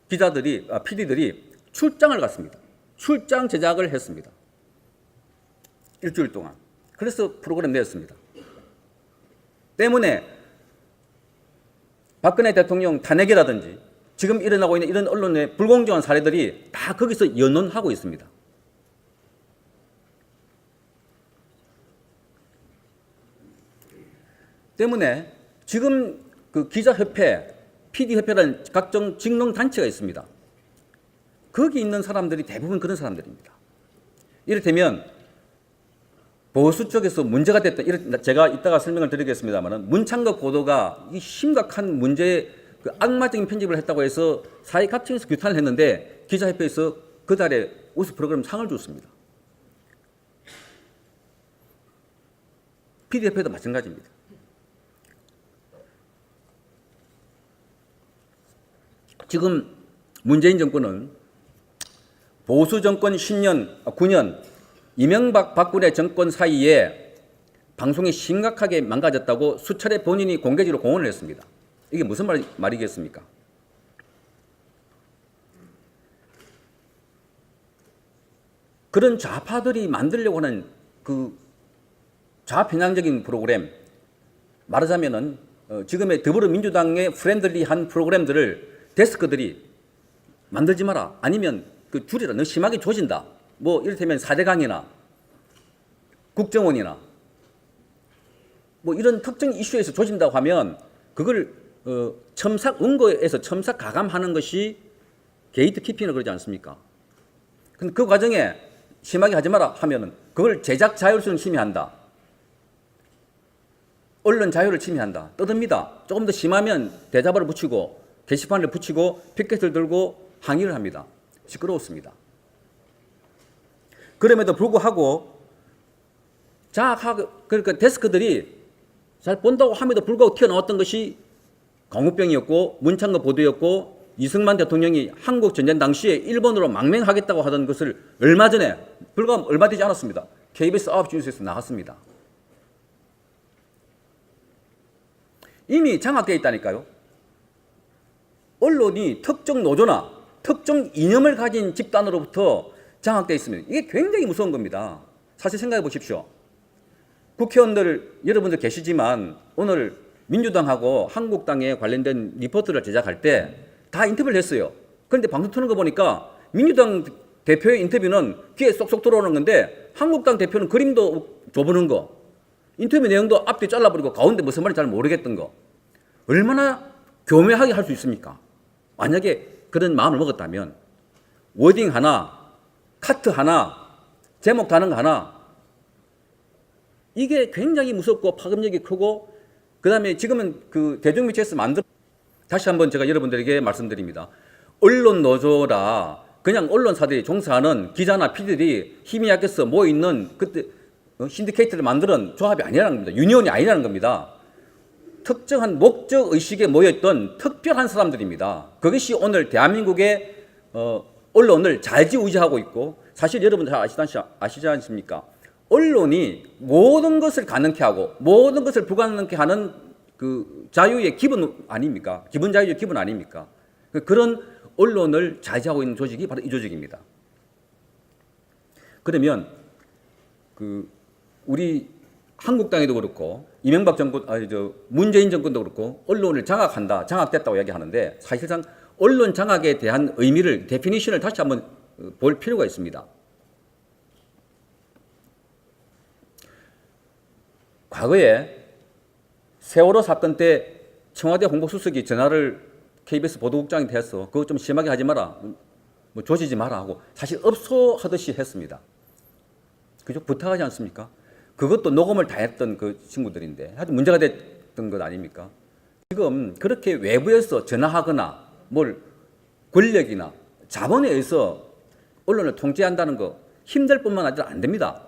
[SPEAKER 2] 기자들이, PD들이 출장을 갔습니다. 출장 제작을 했습니다. 일주일 동안. 그래서 프로그램 내었습니다. 때문에 박근혜 대통령 탄핵이라든지 지금 일어나고 있는 이런 언론의 불공정한 사례들이 다 거기서 연원하고 있습니다. 때문에 지금 그 기자협회, PD협회라는 각종 직능단체가 있습니다. 거기 있는 사람들이 대부분 그런 사람들입니다. 이를테면 보수 쪽에서 문제가 됐던, 제가 이따가 설명을 드리겠습니다만 문창극 보도가 이 심각한 문제에 그 악마적인 편집을 했다고 해서 사회 각층에서 규탄을 했는데 기자협회에서 그 달에 우수 프로그램 상을 줬습니다. PD협회도 마찬가지입니다. 지금 문재인 정권은 보수 정권 10년, 9년 이명박 박근혜 정권 사이에 방송이 심각하게 망가졌다고 수차례 본인이 공개적으로 공언을 했습니다. 이게 무슨 말이겠습니까? 그런 좌파들이 만들려고 하는 그 좌편향적인 프로그램, 말하자면은 지금의 더불어민주당의 프렌들리한 프로그램들을 데스크들이 만들지 마라. 아니면 그 줄이라. 너무 심하게 조진다. 뭐 이를테면 4대강이나 국정원이나 뭐 이런 특정 이슈에서 조진다고 하면 그걸 첨삭 원고에서 첨삭 가감하는 것이 게이트 키핑을 그러지 않습니까? 근데 그 과정에 심하게 하지 마라 하면은 그걸 제작 자율성을 침해한다. 언론 자유를 침해한다. 떠듭니다. 조금 더 심하면 대자보를 붙이고 게시판을 붙이고 피켓을 들고 항의를 합니다. 시끄러웠습니다. 그럼에도 불구하고 그러니까 데스크들이 잘 본다고 함에도 불구하고 튀어나왔던 것이 광우병이었고 문창극 보도였고 이승만 대통령이 한국 전쟁 당시에 일본으로 망명하겠다고 하던 것을 얼마 전에 불과 얼마 되지 않았습니다. KBS 9시 뉴스에서 나왔습니다. 이미 장악되어 있다니까요. 언론이 특정 노조나 특정 이념을 가진 집단으로부터 장악되어 있습니다. 이게 굉장히 무서운 겁니다. 사실 생각해 보십시오. 국회의원들 여러분들 계시지만 오늘 민주당하고 한국당에 관련된 리포트를 제작할 때 다 인터뷰를 했어요. 그런데 방송 트는 거 보니까 민주당 대표의 인터뷰는 귀에 쏙쏙 들어오는 건데 한국당 대표는 그림도 줘보는 거, 인터뷰 내용도 앞뒤 잘라버리고 가운데 무슨 말인지 잘 모르겠던 거. 얼마나 교묘하게 할 수 있습니까? 만약에 그런 마음을 먹었다면 워딩 하나, 카트 하나, 제목 다는 거 하나, 이게 굉장히 무섭고 파급력이 크고, 그 다음에 지금은 그 대중매체에서 다시 한번 제가 여러분들에게 말씀드립니다. 언론 노조라 그냥 언론사들이 종사하는 기자나 PD들이 힘이 약해서 모여있는 그때 신디케이트를 만드는 조합이 아니라는 겁니다. 유니온이 아니라는 겁니다. 특정한 목적 의식에 모여있던 특별한 사람들입니다. 그것이 오늘 대한민국의 언론을 좌지우지하고 있고, 사실 여러분 잘 아시지 않습니까? 언론이 모든 것을 가능케 하고 모든 것을 불가능케 하는 그 자유의 기본 아닙니까? 기본 자유의 기본 아닙니까? 그런 언론을 좌지하고 있는 조직이 바로 이 조직입니다. 그러면 그 우리 한국당에도 그렇고 이명박 정권, 문재인 정권도 그렇고 언론을 장악한다, 장악됐다고 이야기하는데, 사실상 언론 장악에 대한 의미를, 데피니션을 다시 한번 볼 필요가 있습니다. 과거에 세월호 사건 때 청와대 홍보수석이 전화를 KBS 보도국장한테 해서 그거 좀 심하게 하지 마라, 뭐 조지지 마라 하고 사실 업소하듯이 했습니다. 그죠? 부탁하지 않습니까? 그것도 녹음을 다 했던 그 친구들인데 하여튼 문제가 됐던 것 아닙니까? 지금 그렇게 외부에서 전화하거나 뭘 권력이나 자본에 의해서 언론을 통제한다는 거 힘들 뿐만 아니라 안 됩니다.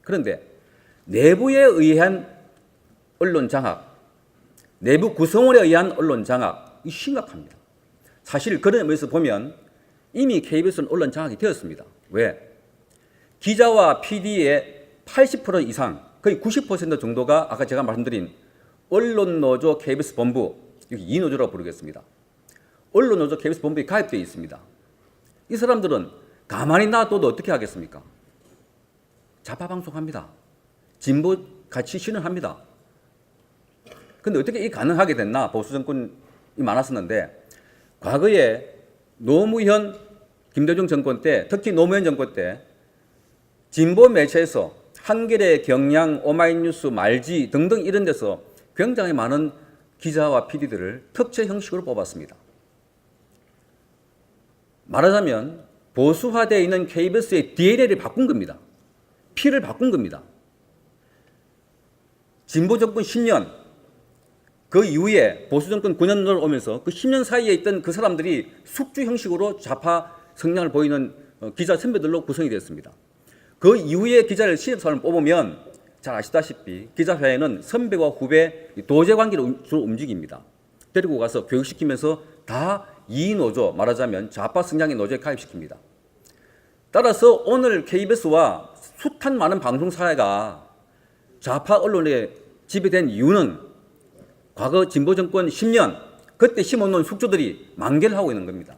[SPEAKER 2] 그런데 내부에 의한 언론 장악, 내부 구성원에 의한 언론 장악, 이 심각합니다. 사실 그런 의미에서 보면 이미 KBS는 언론 장악이 되었습니다. 왜? 기자와 PD의 80% 이상, 거의 90% 정도가 아까 제가 말씀드린 언론노조 KBS 본부, 여기 이노조라고 부르겠습니다. 언론노조 KBS 본부에 가입되어 있습니다. 이 사람들은 가만히 놔둬도 어떻게 하겠습니까? 좌파 방송합니다. 진보 가치 실현합니다. 근데 어떻게 이게 가능하게 됐나? 보수 정권이 많았었는데, 과거에 노무현, 김대중 정권 때, 특히 노무현 정권 때 진보 매체에서 한겨레, 경향, 오마이뉴스, 말지 등등 이런 데서 굉장히 많은 기자와 PD들을 특채 형식으로 뽑았습니다. 말하자면 보수화되어 있는 KBS의 DNA를 바꾼 겁니다. 피를 바꾼 겁니다. 진보 정권 10년, 그 이후에 보수 정권 9년을 오면서 그 10년 사이에 있던 그 사람들이 숙주 형식으로 좌파 성향을 보이는 기자 선배들로 구성이 되었습니다. 그 이후에 기자를 신입사원을 뽑으면 잘 아시다시피 기자회에는 선배와 후배 도제 관계로 주로 움직입니다. 데리고 가서 교육시키면서 다 이노조, 말하자면 좌파 성향의 노조에 가입시킵니다. 따라서 오늘 KBS와 숱한 많은 방송사회가 좌파 언론에 지배된 이유는 과거 진보 정권 10년, 그때 심어놓은 숙주들이 만개를 하고 있는 겁니다.